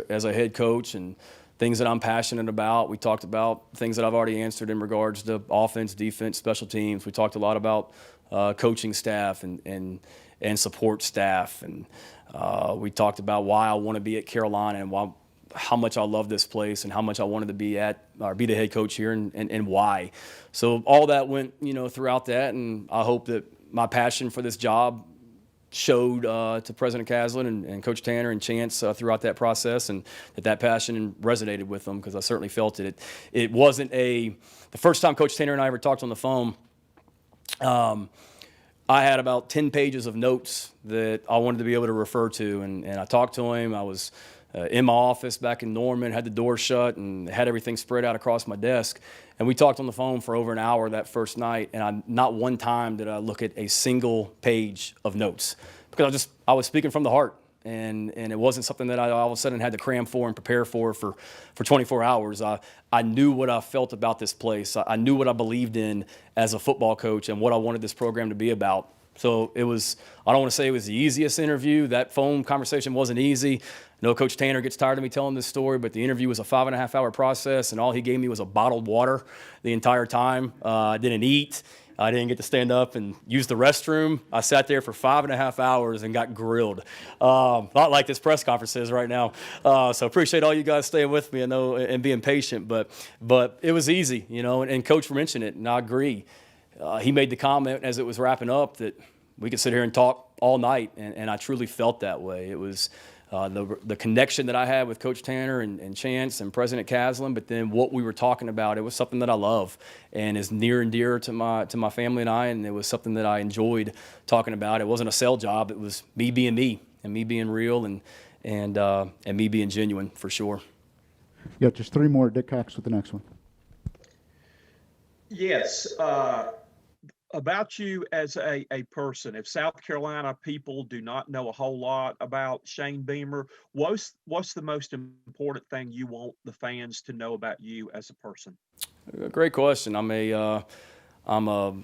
as a head coach, and things that I'm passionate about. We talked about things that I've already answered in regards to offense, defense, special teams. We talked a lot about coaching staff and support staff, and we talked about why I want to be at Carolina and how much I love this place and how much I wanted to be the head coach here and why. So all that went, throughout that, and I hope that my passion for this job showed to President Caslen and Coach Tanner and Chance throughout that process, and that passion resonated with them, because I certainly felt it. It wasn't the first time Coach Tanner and I ever talked on the phone. I had about 10 pages of notes that I wanted to be able to refer to, and I talked to him. I was in my office back in Norman, had the door shut and had everything spread out across my desk. And we talked on the phone for over an hour that first night, and not one time did I look at a single page of notes, because I was speaking from the heart, and it wasn't something that I all of a sudden had to cram for and prepare for 24 hours. I knew what I felt about this place. I knew what I believed in as a football coach and what I wanted this program to be about. So I don't want to say it was the easiest interview. That phone conversation wasn't easy. I know Coach Tanner gets tired of me telling this story, but the interview was a 5.5-hour process, and all he gave me was a bottled water the entire time. I didn't eat. I didn't get to stand up and use the restroom. I sat there for 5.5 hours and got grilled. Not like this press conference is right now. So appreciate all you guys staying with me, and being patient. But it was easy, and Coach mentioned it, and I agree. He made the comment as it was wrapping up that we could sit here and talk all night, and I truly felt that way. It was the connection that I had with Coach Tanner and Chance and President Caslen, but then what we were talking about, it was something that I love and is near and dear to my family and I, and it was something that I enjoyed talking about. It wasn't a sell job; it was me being me and me being real and me being genuine for sure. Yeah, just 3 more. Dick Cox with the next one. Yes. About you as a person, if South Carolina people do not know a whole lot about Shane Beamer, what's the most important thing you want the fans to know about you as a person? Great question. I'm a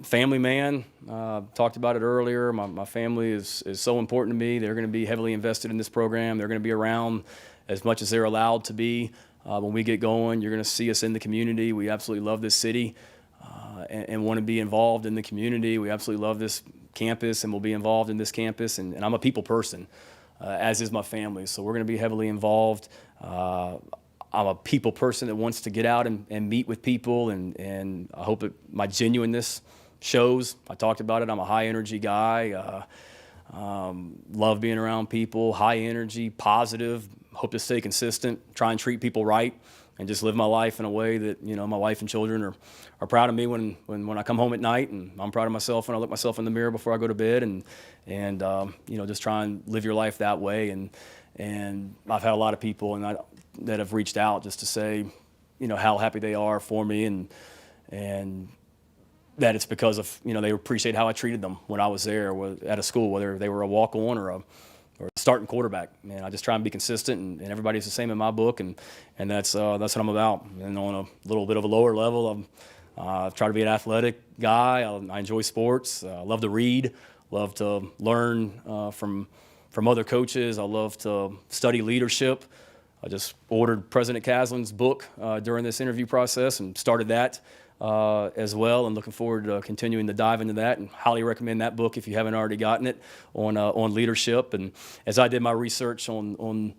family man. Talked about it earlier. My family is so important to me. They're going to be heavily invested in this program. They're going to be around as much as they're allowed to be. When we get going, you're going to see us in the community. We absolutely love this city. And want to be involved in the community. We absolutely love this campus and we'll be involved in this campus. And I'm a people person, as is my family. So we're going to be heavily involved. I'm a people person that wants to get out and meet with people. And I hope that my genuineness shows. I talked about it. I'm a high energy guy. Love being around people, high energy, positive, hope to stay consistent, try and treat people right. And just live my life in a way that, you know, my wife and children are proud of me when I come home at night, and I'm proud of myself when I look myself in the mirror before I go to bed, and you know, just try and live your life that way. And I've had a lot of people that have reached out just to say, you know, how happy they are for me, and that it's because of, you know, they appreciate how I treated them when I was there at a school, whether they were a walk-on or a starting quarterback. Man, I just try and be consistent, and everybody's the same in my book, and that's what I'm about. And on a little bit of a lower level, I try to be an athletic guy. I enjoy sports. I love to read, love to learn from other coaches. I love to study leadership. I just ordered President Caslen's book during this interview process and started that as well, and looking forward to continuing to dive into that, and highly recommend that book if you haven't already gotten it on leadership. And as I did my research on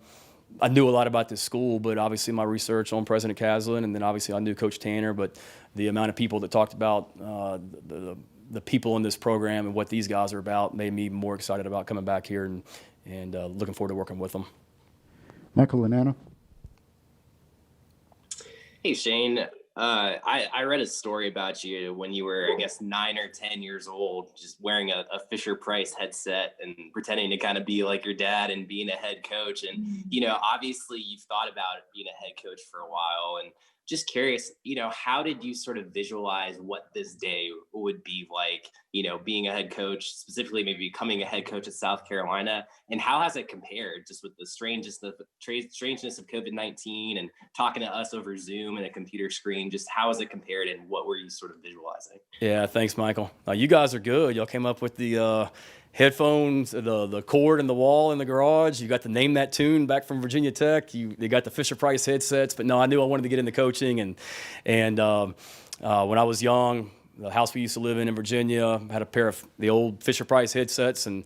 I knew a lot about this school, but obviously my research on President Caslen, and then obviously I knew Coach Tanner, but the amount of people that talked about the people in this program and what these guys are about made me more excited about coming back here and looking forward to working with them. Michael Lanana. Hey, Shane. I read a story about you when you were, I guess, 9 or 10 years old, just wearing a Fisher Price headset and pretending to kind of be like your dad and being a head coach. And, you know, obviously you've thought about being a head coach for a while, and just curious, you know, how did you sort of visualize what this day would be like, you know, being a head coach, specifically maybe becoming a head coach at South Carolina, and how has it compared just with the strangeness of COVID-19 and talking to us over Zoom and a computer screen? Just how has it compared, and what were you sort of visualizing? Yeah, thanks, Michael. You guys are good. Y'all came up with the headphones, the cord in the wall in the garage. You got to name that tune back from Virginia Tech. They got the Fisher Price headsets. But no, I knew I wanted to get into coaching. And when I was young, the house we used to live in Virginia had a pair of the old Fisher Price headsets, and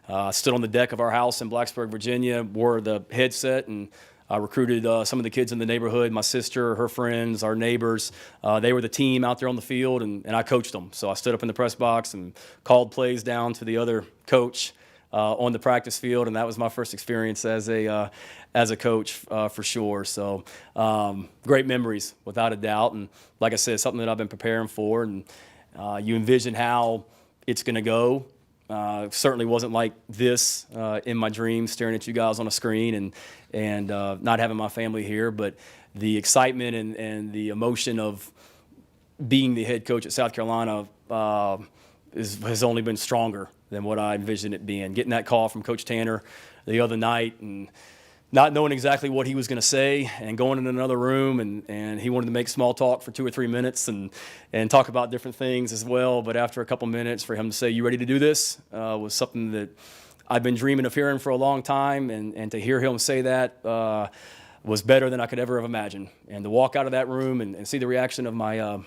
I stood on the deck of our house in Blacksburg, Virginia, wore the headset, and I recruited some of the kids in the neighborhood, my sister, her friends, our neighbors. They were the team out there on the field, and I coached them. So I stood up in the press box and called plays down to the other coach on the practice field, and that was my first experience as a coach for sure. So great memories, without a doubt. And like I said, something that I've been preparing for, and you envision how it's going to go. Certainly wasn't like this in my dreams, staring at you guys on a screen and not having my family here, but the excitement and the emotion of being the head coach at South Carolina has only been stronger than what I envisioned it being. Getting that call from Coach Tanner the other night and not knowing exactly what he was going to say, and going in another room, and he wanted to make small talk for 2 or 3 minutes and talk about different things as well. But after a couple minutes, for him to say, "You ready to do this?" Was something that I've been dreaming of hearing for a long time, and to hear him say that was better than I could ever have imagined. And to walk out of that room and see the reaction of my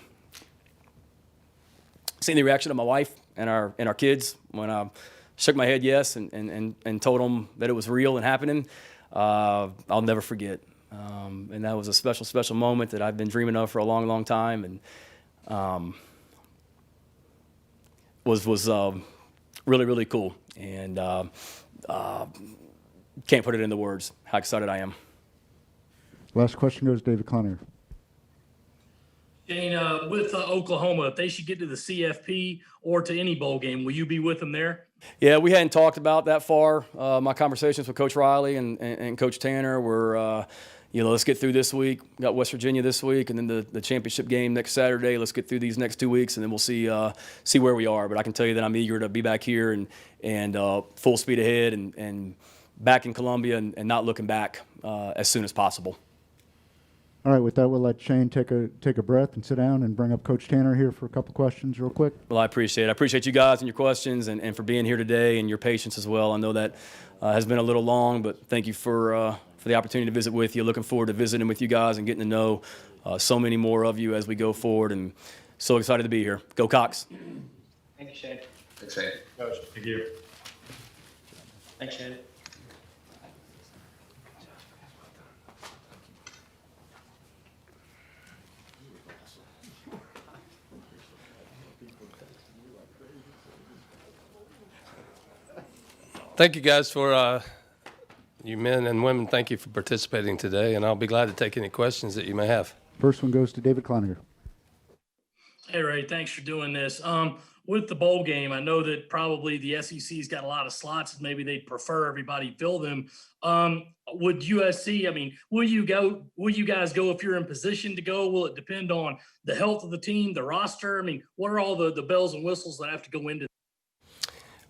wife and our kids when I shook my head yes and told them that it was real and happening. I'll never forget. And that was a special, special moment that I've been dreaming of for a long, long time, and was really, really cool. And can't put it into words how excited I am. Last question goes to David Cloninger. Shane, with Oklahoma, if they should get to the CFP or to any bowl game, will you be with them there? Yeah, we hadn't talked about that far. My conversations with Coach Riley and Coach Tanner were, let's get through this week. We got West Virginia this week, and then the championship game next Saturday. Let's get through these next 2 weeks, and then we'll see where we are. But I can tell you that I'm eager to be back here and full speed ahead and back in Columbia and not looking back as soon as possible. All right, with that, we'll let Shane take a breath and sit down and bring up Coach Tanner here for a couple questions real quick. Well, I appreciate it. I appreciate you guys and your questions and for being here today and your patience as well. I know that has been a little long, but thank you for the opportunity to visit with you. Looking forward to visiting with you guys and getting to know so many more of you as we go forward, and so excited to be here. Go Cox. Thank you, Shane. Thanks, Shane. Coach, thank you. Thanks, Shane. Thank you guys for, you men and women, thank you for participating today, and I'll be glad to take any questions that you may have. First one goes to David Cloninger. Hey, Ray, thanks for doing this. With the bowl game, I know that probably the SEC's got a lot of slots, and maybe they'd prefer everybody fill them. Would USC, will you guys go if you're in position to go? Will it depend on the health of the team, the roster? What are all the bells and whistles that have to go into?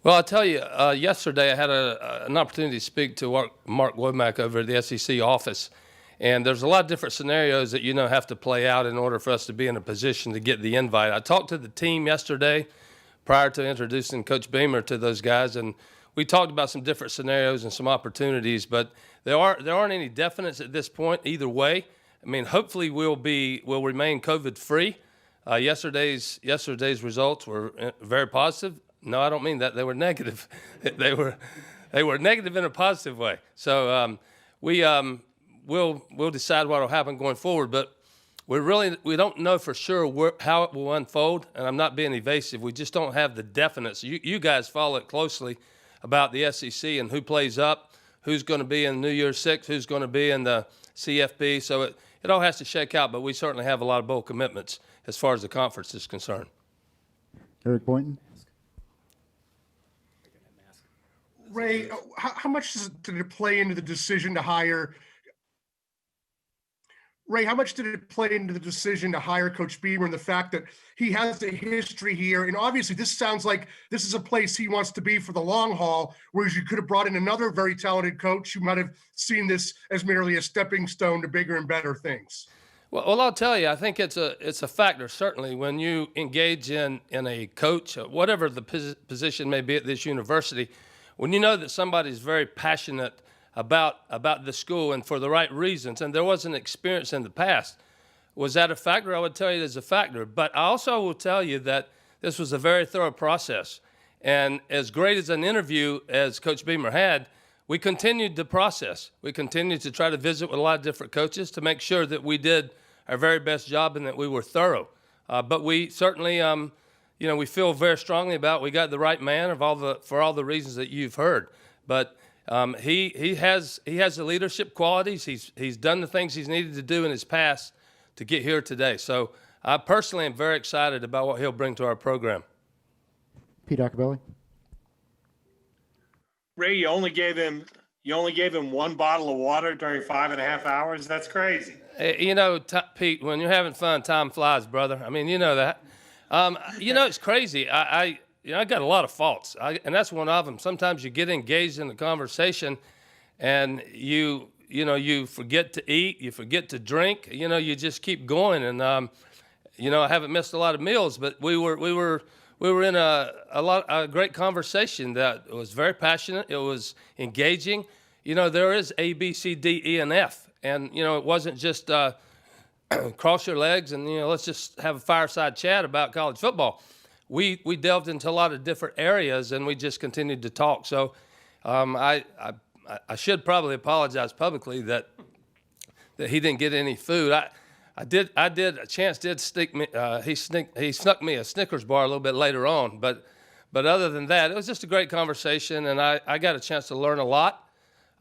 Well, I'll tell you, yesterday I had an opportunity to speak to Mark Womack over at the SEC office, and there's a lot of different scenarios that have to play out in order for us to be in a position to get the invite. I talked to the team yesterday prior to introducing Coach Beamer to those guys, and we talked about some different scenarios and some opportunities, but there aren't any definites at this point either way. Hopefully we'll remain COVID-free. Yesterday's results were very positive. No, I don't mean that. They were negative. They were negative in a positive way. So we'll decide what will happen going forward. But we don't know for sure how it will unfold. And I'm not being evasive. We just don't have the definites. You guys follow it closely about the SEC and who plays up, who's going to be in New Year's Six, who's going to be in the CFP. So it all has to shake out. But we certainly have a lot of bowl commitments as far as the conference is concerned. Eric Boynton. Ray, how much did it play into the decision to hire? Ray, how much did it play into the decision to hire Coach Beamer and the fact that he has a history here? And obviously, this sounds like this is a place he wants to be for the long haul, whereas you could have brought in another very talented coach who might have seen this as merely a stepping stone to bigger and better things. Well, I'll tell you, I think it's a factor, certainly, when you engage in a coach, whatever the position may be at this university. When you know that somebody's very passionate about the school and for the right reasons, and there was an experience in the past, was that a factor? I would tell you it's a factor. But I also will tell you that this was a very thorough process. And as great as an interview as Coach Beamer had, we continued the process. We continued to try to visit with a lot of different coaches to make sure that we did our very best job and that we were thorough. But we certainly we feel very strongly about we got the right man for all the reasons that you've heard. But he has the leadership qualities. He's done the things he's needed to do in his past to get here today. So I personally am very excited about what he'll bring to our program. Pete Acabelli. Ray, you only gave him one bottle of water during 5.5 hours. That's crazy. Pete, when you're having fun, time flies, brother. You know that. It's crazy. I got a lot of faults, and that's one of them. Sometimes you get engaged in the conversation, and you forget to eat, you forget to drink. You just keep going, and I haven't missed a lot of meals, but we were in a great conversation that was very passionate. It was engaging. There is A, B, C, D, E, and F, and it wasn't just cross your legs and let's just have a fireside chat about college football. We delved into a lot of different areas and we just continued to talk. So I should probably apologize publicly that he didn't get any food. Chance did sneak me. He snuck me a Snickers bar a little bit later on. But other than that, it was just a great conversation and I got a chance to learn a lot.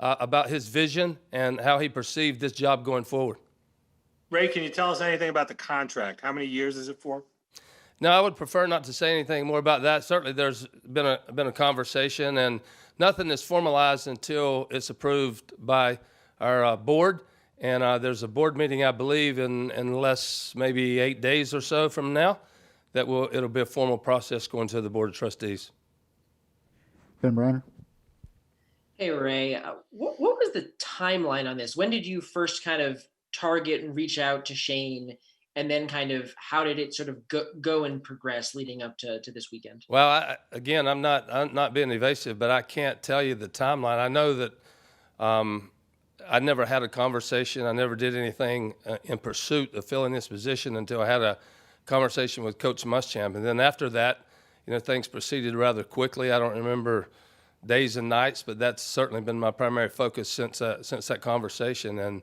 about his vision and how he perceived this job going forward. Ray, can you tell us anything about the contract? How many years is it for? No, I would prefer not to say anything more about that. Certainly, there's been a conversation, and nothing is formalized until it's approved by our board. And there's a board meeting, I believe, in less maybe 8 days or so from now. It'll be a formal process going to the Board of Trustees. Ben Browner. Hey, Ray, what was the timeline on this? When did you first kind of target and reach out to Shane? And then kind of how did it sort of go and progress leading up to this weekend? Well, again, I'm not being evasive, but I can't tell you the timeline. I know that I never had a conversation. I never did anything in pursuit of filling this position until I had a conversation with Coach Muschamp. And then after that, things proceeded rather quickly. I don't remember days and nights, but that's certainly been my primary focus since that conversation. And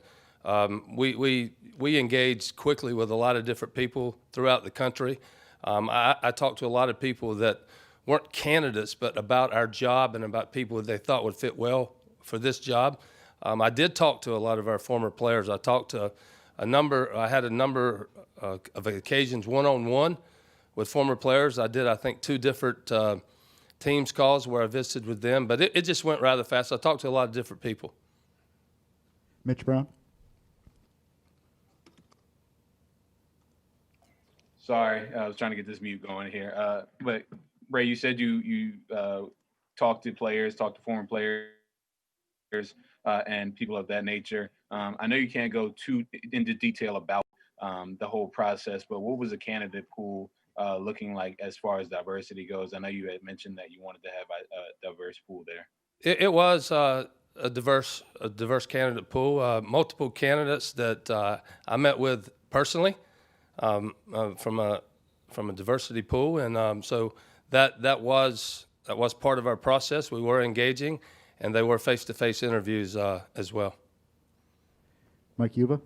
we engaged quickly with a lot of different people throughout the country. I talked to a lot of people that weren't candidates, but about our job and about people that they thought would fit well for this job. I did talk to a lot of our former players. I talked to I had a number of occasions one-on-one with former players. I did, I think, 2 different teams calls where I visited with them, but it just went rather fast. I talked to a lot of different people. Mitch Brown. Sorry, I was trying to get this mute going here. But Ray, you said you talked to players, talked to former players, and people of that nature. I know you can't go too into detail about the whole process, but what was the candidate pool looking like as far as diversity goes? I know you had mentioned that you wanted to have a diverse pool there. It was a diverse candidate pool. Multiple candidates that I met with personally from a diversity pool, and so that was part of our process. We were engaging, and they were face-to-face interviews as well. Mike Yuba.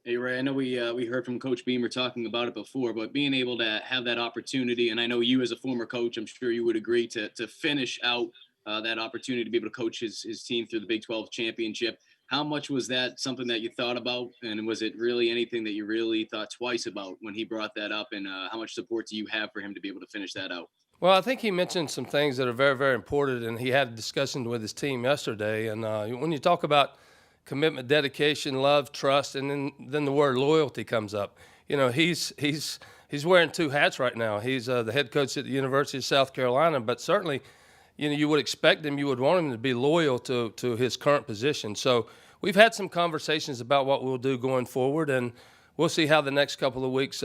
Hey, Ray, I know we heard from Coach Beamer talking about it before, but being able to have that opportunity, and I know you as a former coach, I'm sure you would agree to finish out that opportunity to be able to coach his team through the Big 12 championship. How much was that something that you thought about, and was it really anything that you really thought twice about when he brought that up, and how much support do you have for him to be able to finish that out? Well, I think he mentioned some things that are very, very important, and he had a discussion with his team yesterday. And when you talk about commitment, dedication, love, trust, and then the word loyalty comes up. He's wearing 2 hats right now. He's the head coach at the University of South Carolina, but certainly, you would expect him, you would want him to be loyal to his current position. So we've had some conversations about what we'll do going forward, and we'll see how the next couple of weeks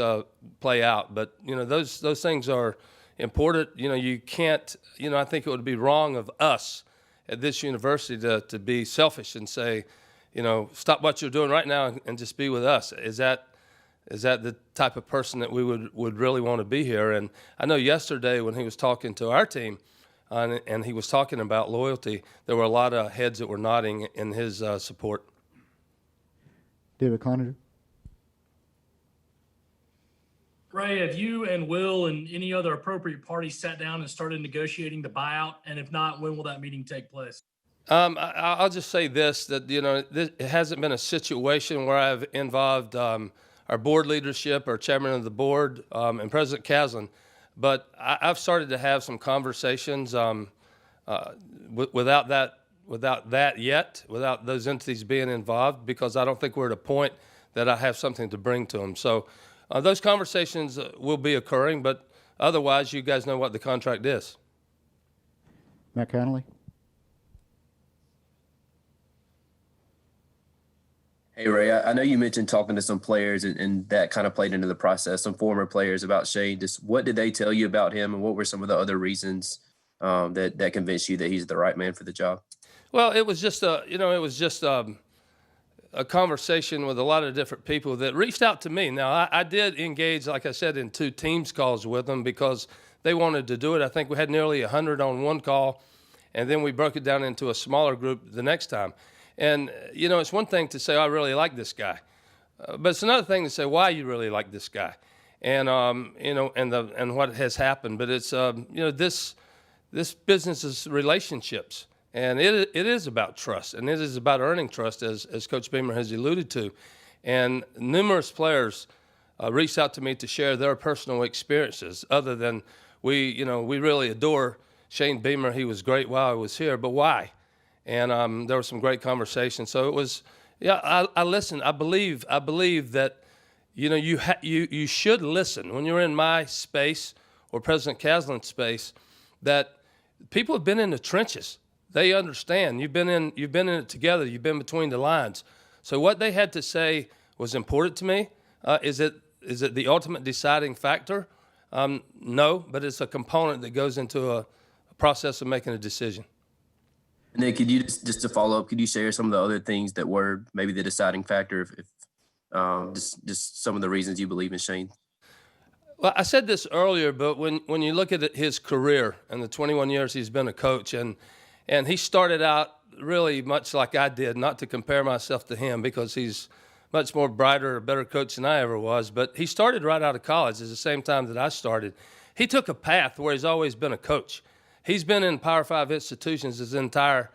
play out. But those things are important. You can't. I think it would be wrong of us at this university to be selfish and say, stop what you're doing right now and just be with us. Is that the type of person that we would really want to be here? And I know yesterday when he was talking to our team and he was talking about loyalty, there were a lot of heads that were nodding in his support. David Cloninger. Ray, have you and Will and any other appropriate parties sat down and started negotiating the buyout? And if not, when will that meeting take place? I'll just say this, that, it hasn't been a situation where I've involved our board leadership, our chairman of the board, and President Caslen. But I've started to have some conversations without those entities being involved, because I don't think we're at a point that I have something to bring to them. So those conversations will be occurring, but otherwise, you guys know what the contract is. Matt Connolly. Hey, Ray, I know you mentioned talking to some players and that kind of played into the process, some former players about Shane. Just what did they tell you about him, and what were some of the other reasons that convinced you that he's the right man for the job? Well, it was just a conversation with a lot of different people that reached out to me. Now, I did engage, like I said, in 2 Teams calls with them because they wanted to do it. I think we had nearly 100 on one call, and then we broke it down into a smaller group the next time. And, it's one thing to say, I really like this guy. But it's another thing to say why you really like this guy. And, and what has happened. But it's, this business is relationships, and it is about trust, and it is about earning trust, as Coach Beamer has alluded to. And numerous players reached out to me to share their personal experiences. Other than we really adore Shane Beamer. He was great while I was here, but why? And there were some great conversations. So it was, I listened. I believe that, you should listen when you're in my space or President Caslen's space. That people have been in the trenches. They understand. You've been in it together. You've been between the lines. So what they had to say was important to me. Is it the ultimate deciding factor? No, but it's a component that goes into a process of making a decision. And then could you just to follow up, could you share some of the other things that were maybe the deciding factor, if just some of the reasons you believe in Shane? Well, I said this earlier, but when you look at his career and the 21 years he's been a coach, and he started out really much like I did, not to compare myself to him because he's much more brighter, a better coach than I ever was, but he started right out of college at the same time that I started. He took a path where he's always been a coach. He's been in Power 5 institutions his entire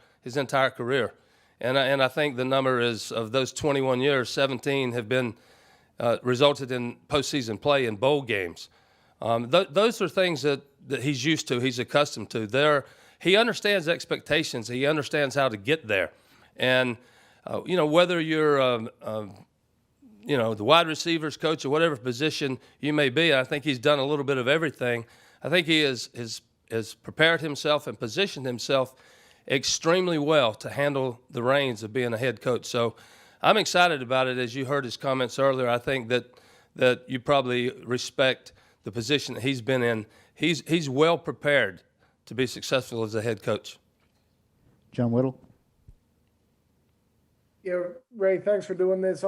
career. And I think the number is, of those 21 years, 17 have been resulted in postseason play in bowl games. Those are things that he's used to, he's accustomed to. He understands expectations. He understands how to get there. And, whether you're, the wide receivers coach or whatever position you may be, I think he's done a little bit of everything. I think he has prepared himself and positioned himself extremely well to handle the reins of being a head coach. So I'm excited about it. As you heard his comments earlier, I think that you probably respect the position that he's been in. He's well prepared to be successful as a head coach. John Whittle. Yeah, Ray, thanks for doing this.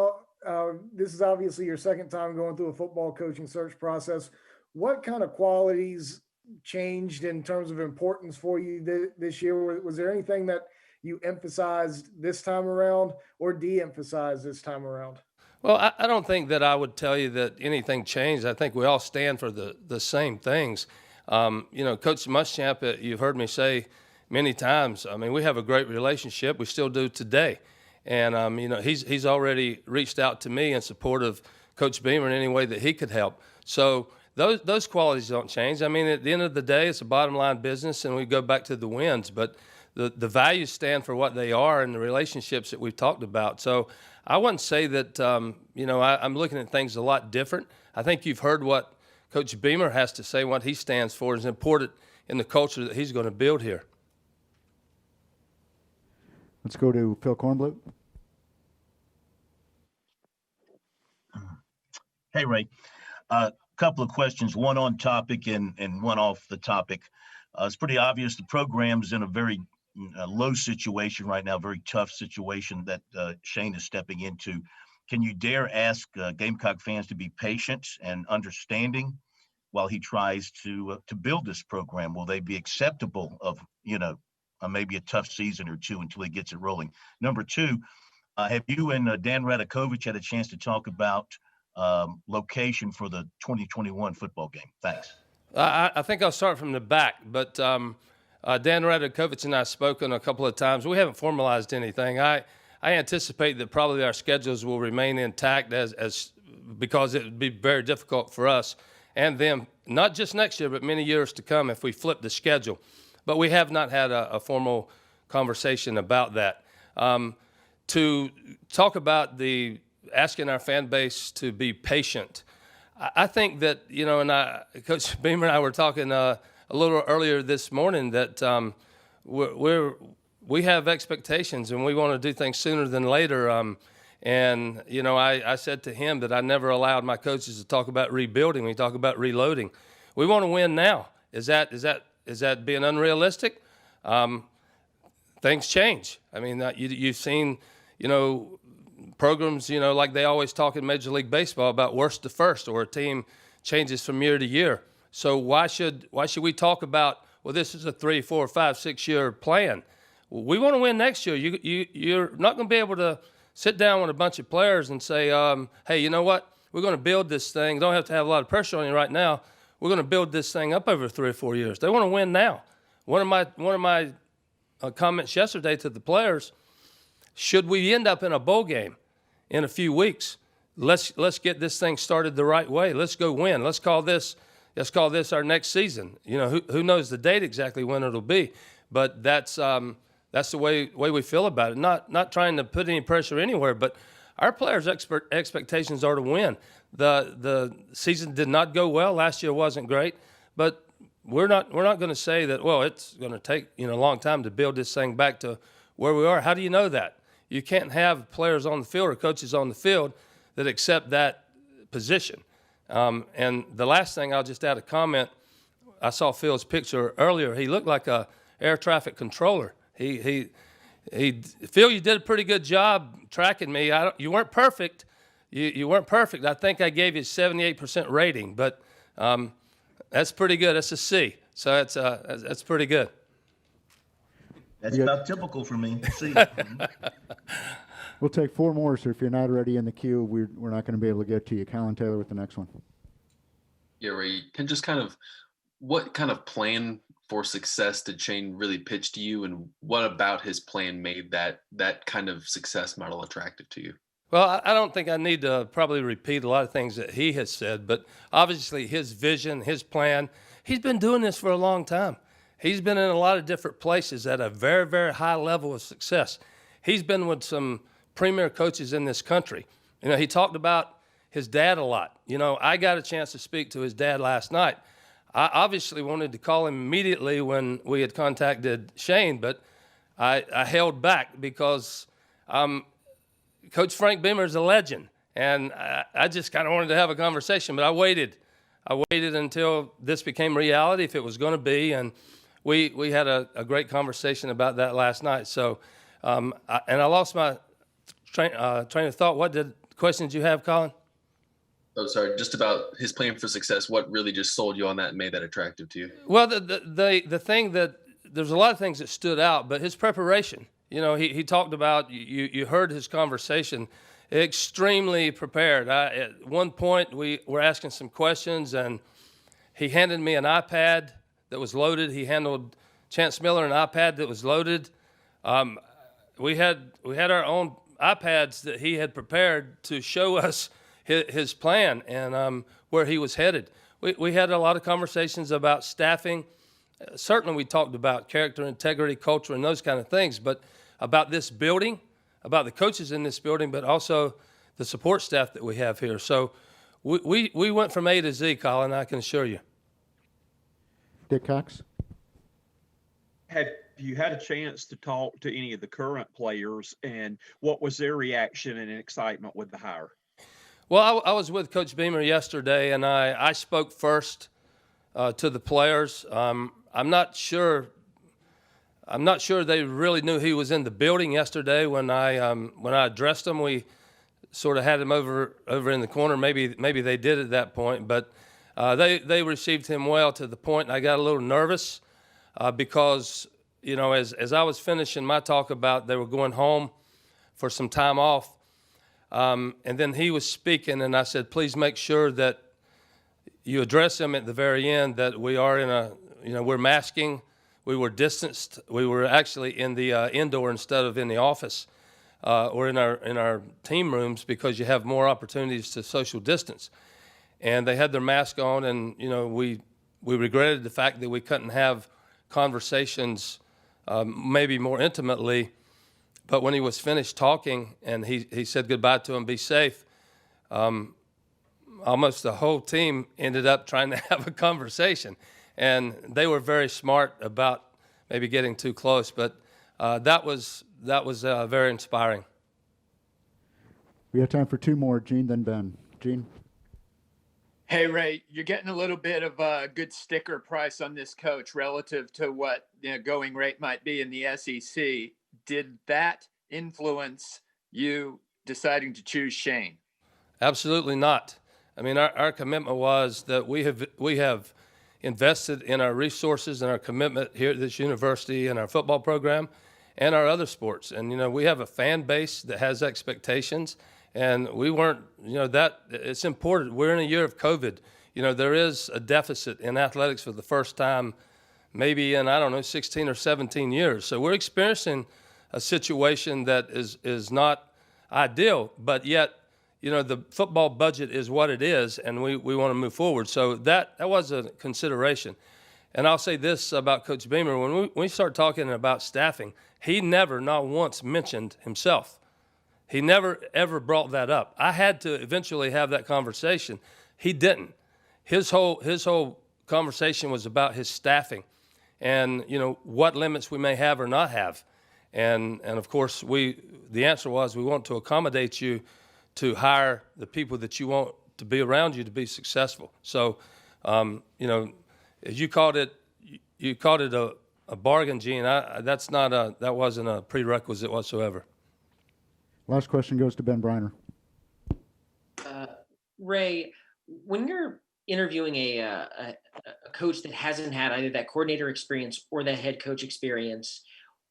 This is obviously your second time going through a football coaching search process. What kind of qualities changed in terms of importance for you this year? Was there anything that you emphasized this time around or de-emphasized this time around? Well, I don't think that I would tell you that anything changed. I think we all stand for the same things. Coach Muschamp, you've heard me say many times, I mean, we have a great relationship. We still do today. And, he's already reached out to me in support of Coach Beamer in any way that he could help. So those qualities don't change. I mean, at the end of the day, it's a bottom line business, and we go back to the wins. But the values stand for what they are and the relationships that we've talked about. So I wouldn't say that, I'm looking at things a lot different. I think you've heard what Coach Beamer has to say. What he stands for is important in the culture that he's going to build here. Let's go to Phil Kornblut. Hey, Ray. Couple of questions, one on topic and one off the topic. It's pretty obvious the program's in a very low situation right now, very tough situation that Shane is stepping into. Can you dare ask Gamecock fans to be patient and understanding while he tries to build this program? Will they be acceptable of, maybe a tough season or two until he gets it rolling? Number two, have you and Dan Radakovich had a chance to talk about location for the 2021 football game? Thanks. I think I'll start from the back, but Dan Radakovich and I have spoken a couple of times. We haven't formalized anything. I anticipate that probably our schedules will remain intact as because it would be very difficult for us and them, not just next year, but many years to come if we flip the schedule. But we have not had a formal conversation about that. To talk about asking our fan base to be patient, I think that, and Coach Beamer and I were talking a little earlier this morning that we have expectations and we want to do things sooner than later. I said to him that I never allowed my coaches to talk about rebuilding. We talk about reloading. We want to win now. Is that being unrealistic? Things change. I mean, you've seen, programs, like they always talk in Major League Baseball about worst to first, or a team changes from year to year. So why should we talk about, well, this is a 3, 4, 5, 6 year plan? We want to win next year. You're not going to be able to sit down with a bunch of players and say, hey, you know what? We're going to build this thing. Don't have to have a lot of pressure on you right now. We're going to build this thing up over 3 or 4 years. They want to win now. one of my comments yesterday to the players, should we end up in a bowl game in a few weeks, let's get this thing started the right way. Let's go win. Let's call this our next season. You know, who knows the date exactly when it'll be, but that's the way we feel about it. Not trying to put any pressure anywhere, but our players' expectations are to win. The season did not go well. Last year wasn't great, but we're not going to say that, well, it's going to take a long time to build this thing back to where we are. How do you know that? You can't have players on the field or coaches on the field that accept that position. And the last thing, I'll just add a comment. I saw Phil's picture earlier. He looked like a air traffic controller. Phil, you did a pretty good job tracking me. You weren't perfect. You weren't perfect. I think I gave you a 78% rating, but that's pretty good. That's a C. So that's pretty good. That's about typical for me. C. We'll take 4 more, so if you're not already in the queue, we're not going to be able to get to you. Colin Taylor with the next one. Yeah, Ray, can just what kind of plan for success did Shane really pitch to you, and what about his plan made that kind of success model attractive to you? Well, I don't think I need to probably repeat a lot of things that he has said, but obviously his vision, his plan, he's been doing this for a long time. He's been in a lot of different places at a very, very high level of success. He's been with some premier coaches in this country. You know, he talked about his dad a lot. You know, I got a chance to speak to his dad last night. I obviously wanted to call him immediately when we had contacted Shane, but I held back because Coach Frank Beamer is a legend, and I just kind of wanted to have a conversation, but I waited. I waited until this became reality, if it was going to be, and we had a great conversation about that last night. So, and I lost my train of thought. What questions you have, Colin? Oh, sorry, just about his plan for success. What really just sold you on that and made that attractive to you? Well, the thing that there's a lot of things that stood out, but his preparation. You know, he talked about, you heard his conversation, extremely prepared. At one point, we were asking some questions, and he handed me an iPad that was loaded. He handled Chance Miller an iPad that was loaded. We had our own iPads that he had prepared to show us his plan and where he was headed. We had a lot of conversations about staffing. Certainly we talked about character, integrity, culture, and those kind of things, but about this building, about the coaches in this building, but also the support staff that we have here. So we went from A to Z, Colin, I can assure you. Dick Cox. Have you had a chance to talk to any of the current players, and what was their reaction and excitement with the hire? Well, I was with Coach Beamer yesterday, and I spoke first to the players. I'm not sure they really knew he was in the building yesterday when I addressed them. We sort of had him over in the corner. Maybe they did at that point, but they received him well, to the point I got a little nervous because, you know, as I was finishing my talk about they were going home for some time off, and then he was speaking, and I said, please make sure that you address him at the very end, that we are we're masking. We were distanced. We were actually in the indoor instead of in the office or in our team rooms, because you have more opportunities to social distance. And they had their mask on, and we regretted the fact that we couldn't have conversations maybe more intimately. But when he was finished talking and he said goodbye to him, be safe, almost the whole team ended up trying to have a conversation. And they were very smart about maybe getting too close, but that was very inspiring. We have time for 2 more. Gene, then Ben. Gene. Hey, Ray, you're getting a little bit of a good sticker price on this coach relative to what going rate might be in the SEC. Did that influence you deciding to choose Shane? Absolutely not. I mean, our commitment was that we have invested in our resources and our commitment here at this university and our football program and our other sports. And, we have a fan base that has expectations, and we weren't, that it's important. We're in a year of COVID. There is a deficit in athletics for the first time maybe in, I don't know, 16 or 17 years. So we're experiencing a situation that is not ideal, but yet, you know, the football budget is what it is, and we want to move forward. So that was a consideration. And I'll say this about Coach Beamer. When we start talking about staffing, he never, not once, mentioned himself. He never, ever brought that up. I had to eventually have that conversation. He didn't. His whole conversation was about his staffing and, you know, what limits we may have or not have. And of course, the answer was we want to accommodate you to hire the people that you want to be around you to be successful. So, you know, as you called it a bargain, Gene. That wasn't a prerequisite whatsoever. Last question goes to Ben Briner. Ray, when you're interviewing a coach that hasn't had either that coordinator experience or that head coach experience,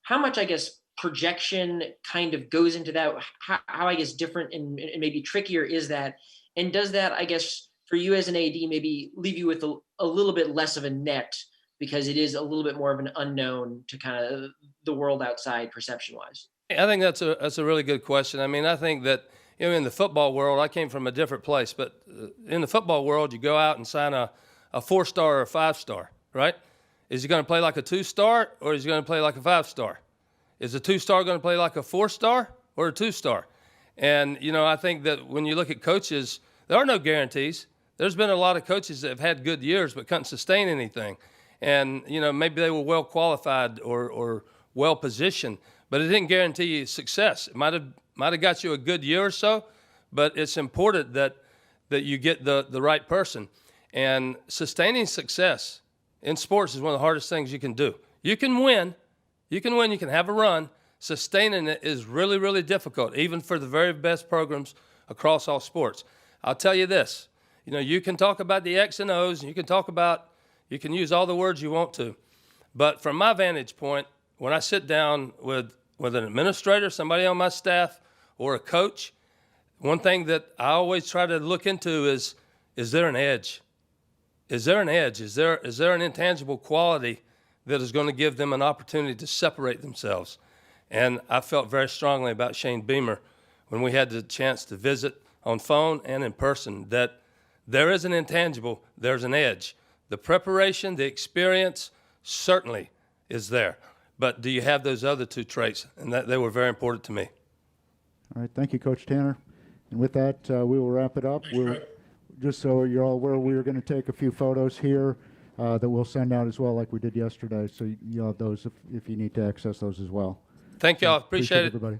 how much, I guess, projection kind of goes into that? How I guess, different and maybe trickier is that? And does that, I guess, for you as an AD, maybe leave you with a little bit less of a net because it is a little bit more of an unknown to kind of the world outside perception-wise? I think that's a really good question. I mean, I think that, you know, in the football world, I came from a different place, but in the football world, you go out and sign a 4-star or a 5-star, right? Is he going to play like a 2-star or is he going to play like a 5-star? Is a 2-star going to play like a 4-star or a 2-star? And, you know, I think that when you look at coaches, there are no guarantees. There's been a lot of coaches that have had good years but couldn't sustain anything. And, you know, maybe they were well qualified or well positioned, but it didn't guarantee you success. It might have got you a good year or so, but it's important that you get the right person. And sustaining success in sports is one of the hardest things you can do. You can win, you can have a run. Sustaining it is really, really difficult, even for the very best programs across all sports. I'll tell you this, you know, you can talk about the X and O's, and you can use all the words you want to. But from my vantage point, when I sit down with an administrator, somebody on my staff, or a coach, one thing that I always try to look into is there an edge? Is there an edge? Is there an intangible quality that is going to give them an opportunity to separate themselves? And I felt very strongly about Shane Beamer when we had the chance to visit on phone and in person that there is an intangible, there's an edge. The preparation, the experience certainly is there. But do you have those other two traits? And they were very important to me. All right, thank you, Coach Tanner. And with that, we will wrap it up. Just so you're all aware, we are going to take a few photos here that we'll send out as well, like we did yesterday. So you'll have those if you need to access those as well. Thank y'all. Appreciate it. Everybody.